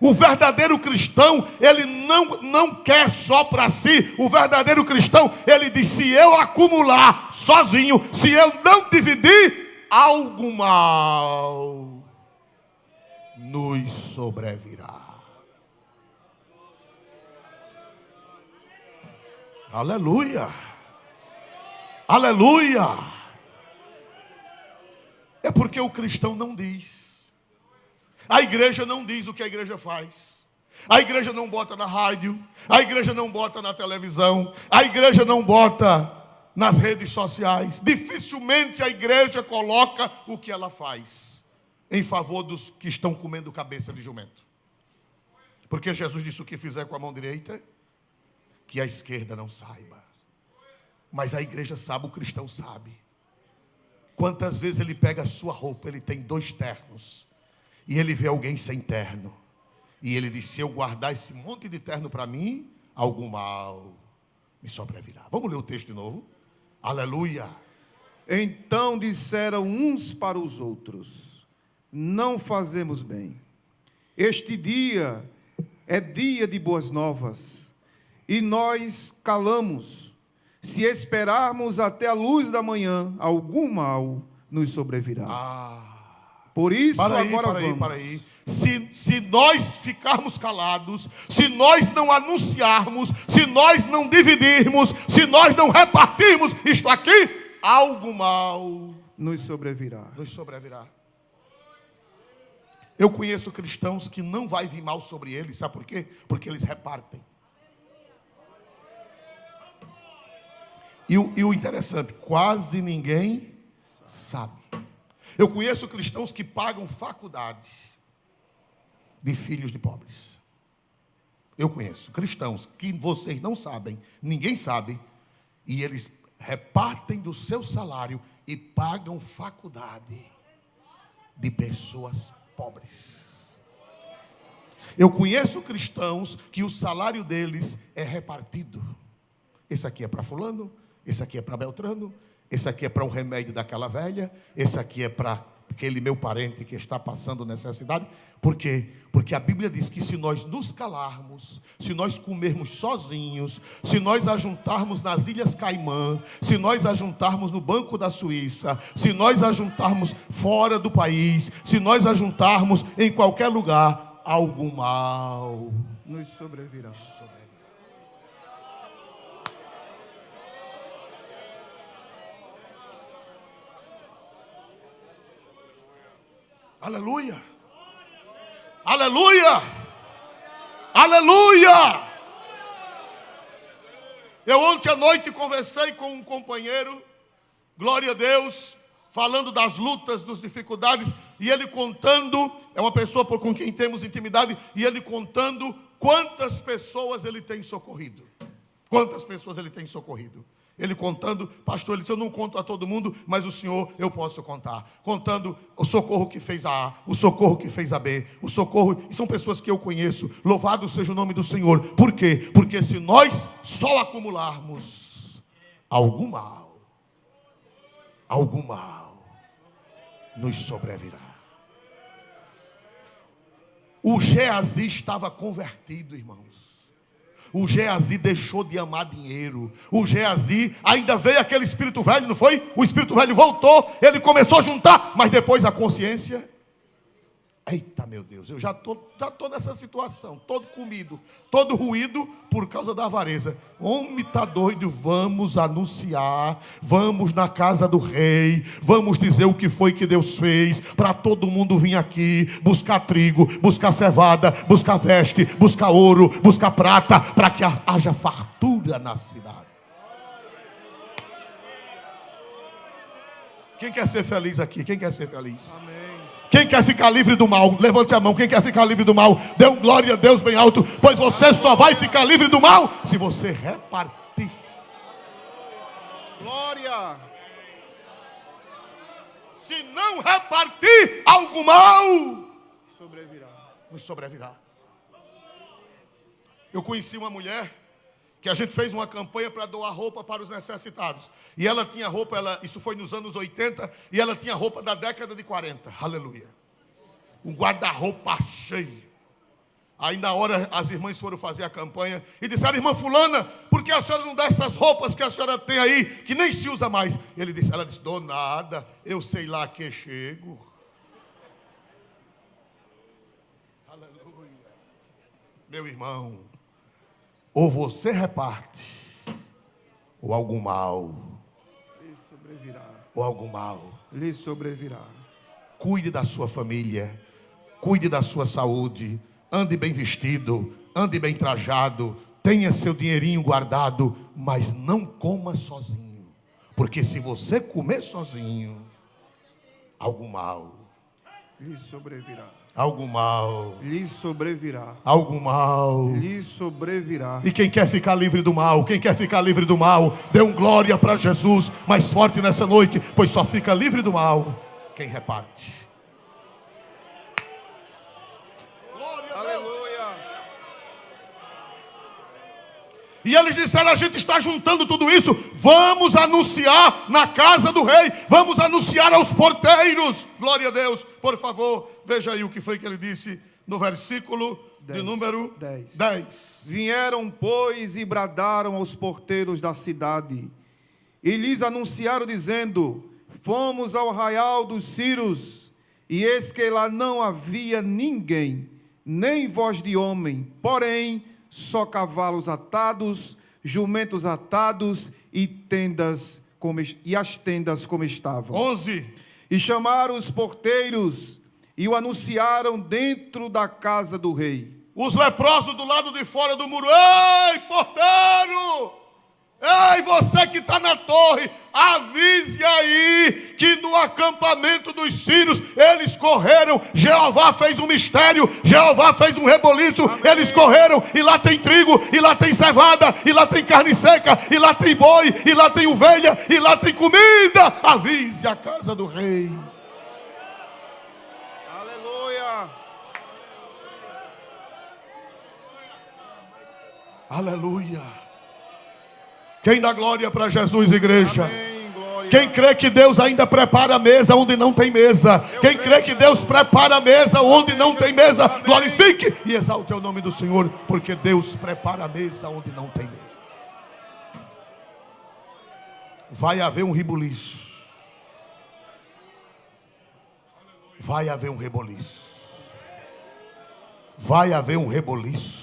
O verdadeiro cristão, ele não quer só para si. O verdadeiro cristão, ele diz: se eu acumular sozinho, se eu não dividir, algo mal nos sobrevirá. Aleluia. Aleluia. É porque o cristão não diz. A igreja não diz o que a igreja faz. A igreja não bota na rádio. A igreja não bota na televisão. A igreja não bota nas redes sociais. Dificilmente a igreja coloca o que ela faz em favor dos que estão comendo cabeça de jumento. Porque Jesus disse: o que fizer com a mão direita, que a esquerda não saiba. Mas a igreja sabe, o cristão sabe. Quantas vezes ele pega a sua roupa, ele tem 2 ternos, e ele vê alguém sem terno, e ele diz: se eu guardar esse monte de terno para mim, algum mal me sobrevirá. Vamos ler o texto de novo. Aleluia. Então disseram uns para os outros: não fazemos bem. Este dia é dia de boas novas, e nós calamos. Se esperarmos até a luz da manhã, algum mal nos sobrevirá. Por isso, agora vamos. Para aí. Se nós ficarmos calados, se nós não anunciarmos, se nós não dividirmos, se nós não repartirmos isto aqui, algo mal nos sobrevirá. Nos sobrevirá. Eu conheço cristãos que não vai vir mal sobre eles, sabe por quê? Porque eles repartem. E o interessante, quase ninguém sabe. Eu conheço cristãos que pagam faculdade de filhos de pobres. Eu conheço cristãos que vocês não sabem, ninguém sabe, e eles repartem do seu salário e pagam faculdade de pessoas pobres. Eu conheço cristãos que o salário deles é repartido. Esse aqui é para fulano, esse aqui é para Beltrano, esse aqui é para um remédio daquela velha, esse aqui é para aquele meu parente que está passando necessidade. Por quê? Porque a Bíblia diz que se nós nos calarmos, se nós comermos sozinhos, se nós ajuntarmos nas Ilhas Caimã, se nós ajuntarmos no Banco da Suíça, se nós ajuntarmos fora do país, se nós ajuntarmos em qualquer lugar, algum mal. nos sobrevirá. Aleluia. Aleluia. Aleluia. Eu ontem à noite conversei com um companheiro, glória a Deus, falando das lutas, das dificuldades, e ele contando, é uma pessoa com quem temos intimidade, e ele contando quantas pessoas ele tem socorrido. Quantas pessoas ele tem socorrido. Ele contando, pastor, ele disse, eu não conto a todo mundo, mas o senhor eu posso contar. Contando o socorro que fez a A, o socorro que fez a B, o socorro, e são pessoas que eu conheço. Louvado seja o nome do Senhor. Por quê? Porque se nós só acumularmos algum mal nos sobrevirá. O Geazi estava convertido, irmãos. O Geazi deixou de amar dinheiro. O Geazi, ainda veio aquele espírito velho, não foi? O espírito velho voltou, ele começou a juntar, mas depois a consciência... Eita, meu Deus, eu já estou nessa situação, todo comido, todo ruído por causa da avareza. Homem está doido, vamos anunciar, vamos na casa do rei, vamos dizer o que foi que Deus fez, para todo mundo vir aqui, buscar trigo, buscar cevada, buscar veste, buscar ouro, buscar prata, para que haja fartura na cidade. Quem quer ser feliz aqui? Quem quer ser feliz? Amém. Quem quer ficar livre do mal? Levante a mão. Quem quer ficar livre do mal? Dê um glória a Deus bem alto. Pois você só vai ficar livre do mal se você repartir. Glória. Se não repartir, algo mal Sobrevirá. nos sobrevirá. Eu conheci uma mulher que a gente fez uma campanha para doar roupa para os necessitados. E ela tinha roupa, isso foi nos anos 80, e ela tinha roupa da década de 40. Aleluia. Um guarda-roupa cheio. Aí na hora as irmãs foram fazer a campanha e disseram, irmã fulana, por que a senhora não dá essas roupas que a senhora tem aí, que nem se usa mais? Ela disse, dou nada, eu sei lá que chego. Aleluia. Meu irmão, ou você reparte, ou algum mal, Lhe sobrevirá. ou algum mal. Lhe sobrevirá. Cuide da sua família, cuide da sua saúde, ande bem vestido, ande bem trajado, tenha seu dinheirinho guardado, mas não coma sozinho, porque se você comer sozinho, algo mal, Lhe sobrevirá. algo mal, Lhe sobrevirá. algo mal. Lhe sobrevirá. E quem quer ficar livre do mal, quem quer ficar livre do mal, dê um glória para Jesus mais forte nessa noite, pois só fica livre do mal quem reparte. Aleluia. E eles disseram, a gente está juntando tudo isso, vamos anunciar na casa do rei, vamos anunciar aos porteiros. Glória a Deus. Por favor, veja aí o que foi que ele disse no versículo de número 10. Vieram, pois, e bradaram aos porteiros da cidade, e lhes anunciaram, dizendo, fomos ao arraial dos Círios, e eis que lá não havia ninguém, nem voz de homem, porém, só cavalos atados, jumentos atados, e as tendas como estavam. 11. E chamaram os porteiros, e o anunciaram dentro da casa do rei. Os leprosos do lado de fora do muro. Ei, porteiro! Ei, você que está na torre, avise aí que no acampamento dos sírios eles correram. Jeová fez um mistério, Jeová fez um reboliço. Amém. Eles correram e lá tem trigo, e lá tem cevada, e lá tem carne seca, e lá tem boi, e lá tem ovelha, e lá tem comida. Avise a casa do rei. Aleluia. Aleluia. Quem dá glória para Jesus, igreja? Amém, glória. Quem crê que Deus ainda prepara a mesa onde não tem mesa? Quem crê que Deus prepara a mesa onde não tem mesa? Glorifique e exalte o nome do Senhor, porque Deus prepara a mesa onde não tem mesa. Vai haver um reboliço. Vai haver um reboliço. vai haver um reboliço.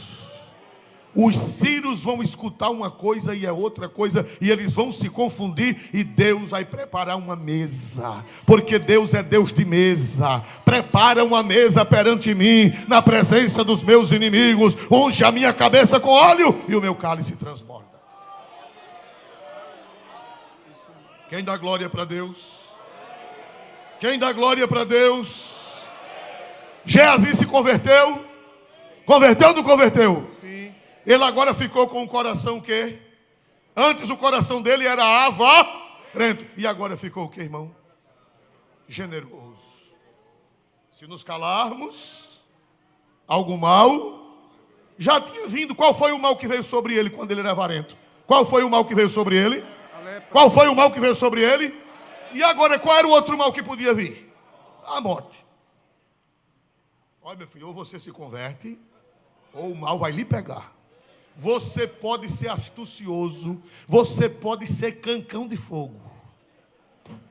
Os sírios vão escutar uma coisa e é outra coisa, e eles vão se confundir, e Deus vai preparar uma mesa, porque Deus é Deus de mesa. Prepara uma mesa perante mim, na presença dos meus inimigos, unge a minha cabeça com óleo e o meu cálice transborda. Quem dá glória para Deus? Quem dá glória para Deus? Geazi se converteu? Converteu ou não converteu? Sim. Ele agora ficou com o coração o quê? Antes o coração dele era avarento. E agora ficou o quê, irmão? Generoso. Se nos calarmos, algum mal já tinha vindo. Qual foi o mal que veio sobre ele quando ele era avarento? Qual foi o mal que veio sobre ele? Qual foi o mal que veio sobre ele? E agora qual era o outro mal que podia vir? A morte. Olha, meu filho, ou você se converte, ou o mal vai lhe pegar. Você pode ser astucioso, você pode ser cancão de fogo,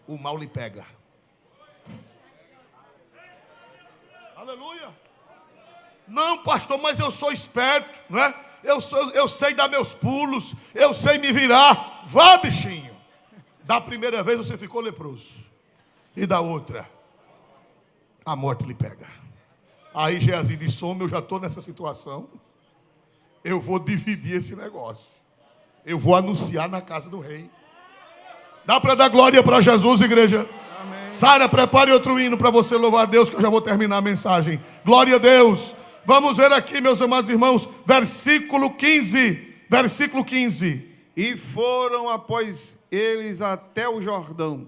o mal lhe pega. Aleluia. Não, pastor, mas eu sou esperto, não é? Eu sei dar meus pulos, eu sei me virar. Vá, bichinho. Da primeira vez você ficou leproso, e da outra a morte lhe pega. Aí Geazi disse: homem, eu já estou nessa situação, eu vou dividir esse negócio, eu vou anunciar na casa do rei. Dá para dar glória para Jesus, igreja? Amém. Sara, prepare outro hino para você louvar a Deus, que eu já vou terminar a mensagem. Glória a Deus. Vamos ver aqui, meus amados irmãos, versículo 15. Versículo 15. E foram após eles até o Jordão.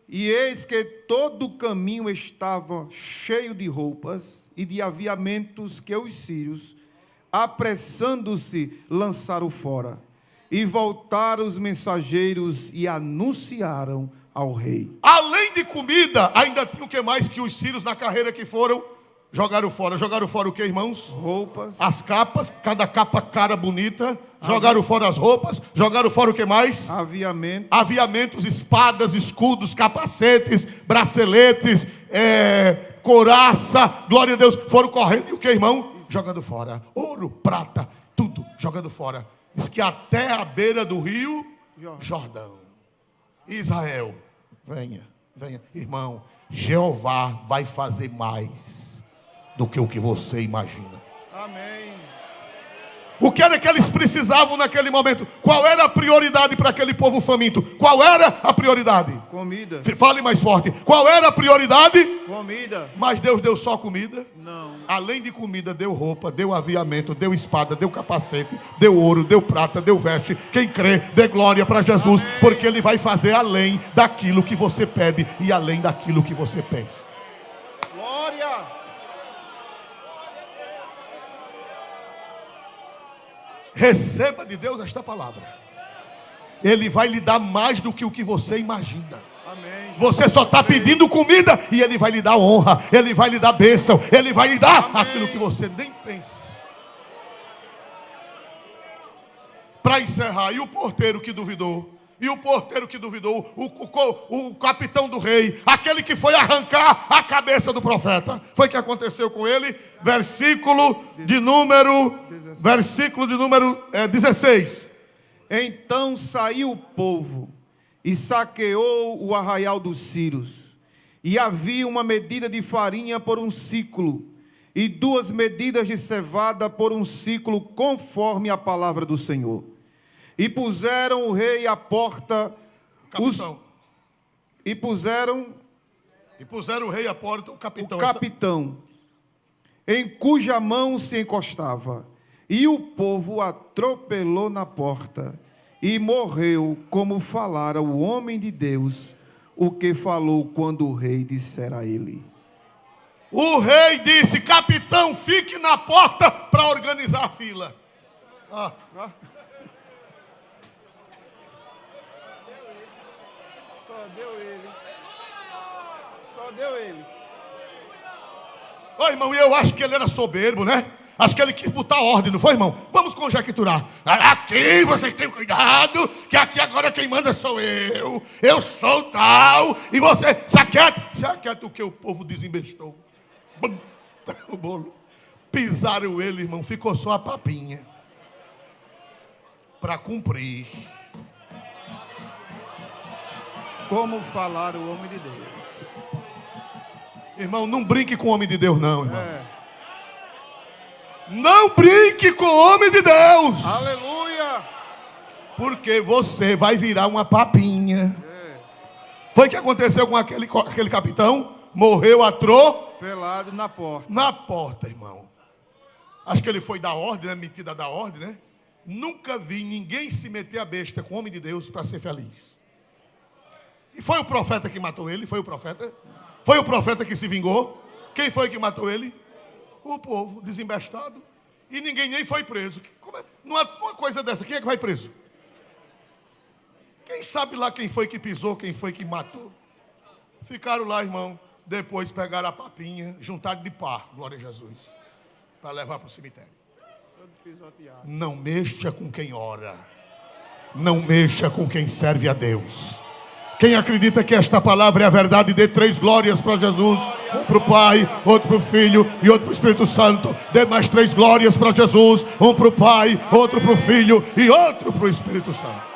E eis que todo o caminho estava cheio de roupas e de aviamentos que os sírios, apressando-se, lançaram fora. E voltaram os mensageiros e anunciaram ao rei. Além de comida, ainda tinha o que mais que os sírios na carreira que foram? Jogaram fora. Jogaram fora o que, irmãos? Roupas. As capas, cada capa cara bonita. Jogaram fora as roupas. Jogaram fora o que mais? Aviamentos, espadas, escudos, capacetes, braceletes, couraça. Glória a Deus. Foram correndo e o que, irmão? Jogando fora. Ouro, prata, tudo jogando fora. Diz que até a beira do rio Jordão. Israel, venha. Irmão, Jeová vai fazer mais do que o que você imagina. Amém. O que era que eles precisavam naquele momento? Qual era a prioridade para aquele povo faminto? Qual era a prioridade? Comida. Fale mais forte. Qual era a prioridade? Comida. Mas Deus deu só comida? Não. Além de comida, deu roupa, deu aviamento, deu espada, deu capacete, deu ouro, deu prata, deu veste. Quem crê, dê glória para Jesus. Amém. Porque Ele vai fazer além daquilo que você pede e além daquilo que você pensa. Glória. Receba de Deus esta palavra. Ele vai lhe dar mais do que o que você imagina. Amém. Você só está pedindo comida e Ele vai lhe dar honra, Ele vai lhe dar bênção, Ele vai lhe dar aquilo que você nem pensa. Para encerrar, e o porteiro que duvidou? O capitão do rei, aquele que foi arrancar a cabeça do profeta. Foi o que aconteceu com ele. Versículo de número 16. Então saiu o povo e saqueou o arraial dos sírios. E havia uma medida de farinha por um ciclo, e 2 medidas de cevada por um ciclo, conforme a palavra do Senhor. E puseram o rei à porta. E puseram o rei à porta, o capitão, em cuja mão se encostava. E o povo atropelou na porta, e morreu, como falara o homem de Deus, o que falou quando o rei dissera a ele. O rei disse: capitão, fique na porta para organizar a fila. Só deu ele. Ô, irmão, eu acho que ele era soberbo, né? Acho que ele quis botar ordem, não foi, irmão? Vamos conjecturar. Aqui vocês têm cuidado, que aqui agora quem manda sou eu. Eu sou tal. E você, saquete o que o povo desembestou. O bolo. Pisaram ele, irmão, ficou só a papinha. Para cumprir. Como falar o homem de Deus. Irmão, não brinque com o homem de Deus, não, irmão. Não brinque com o homem de Deus. Aleluia. Porque você vai virar uma papinha. Foi o que aconteceu com aquele capitão? Morreu Pelado na porta. na porta, irmão. Acho que ele foi dar ordem, né? Metida da ordem, né? Nunca vi ninguém se meter a besta com o homem de Deus para ser feliz. E foi o profeta que matou ele? Foi o profeta? Foi o profeta que se vingou? Quem foi que matou ele? O povo, desembestado. E ninguém nem foi preso. Numa coisa dessa, quem é que vai preso? Quem sabe lá quem foi que pisou, quem foi que matou? Ficaram lá, irmão. Depois pegaram a papinha, juntaram de par, glória a Jesus, para levar para o cemitério. Não mexa com quem ora. Não mexa com quem serve a Deus. Quem acredita que esta palavra é a verdade, dê 3 glórias para Jesus. Um para o Pai, outro para o Filho e outro para o Espírito Santo. Dê mais 3 glórias para Jesus. Um para o Pai, outro para o Filho e outro para o Espírito Santo.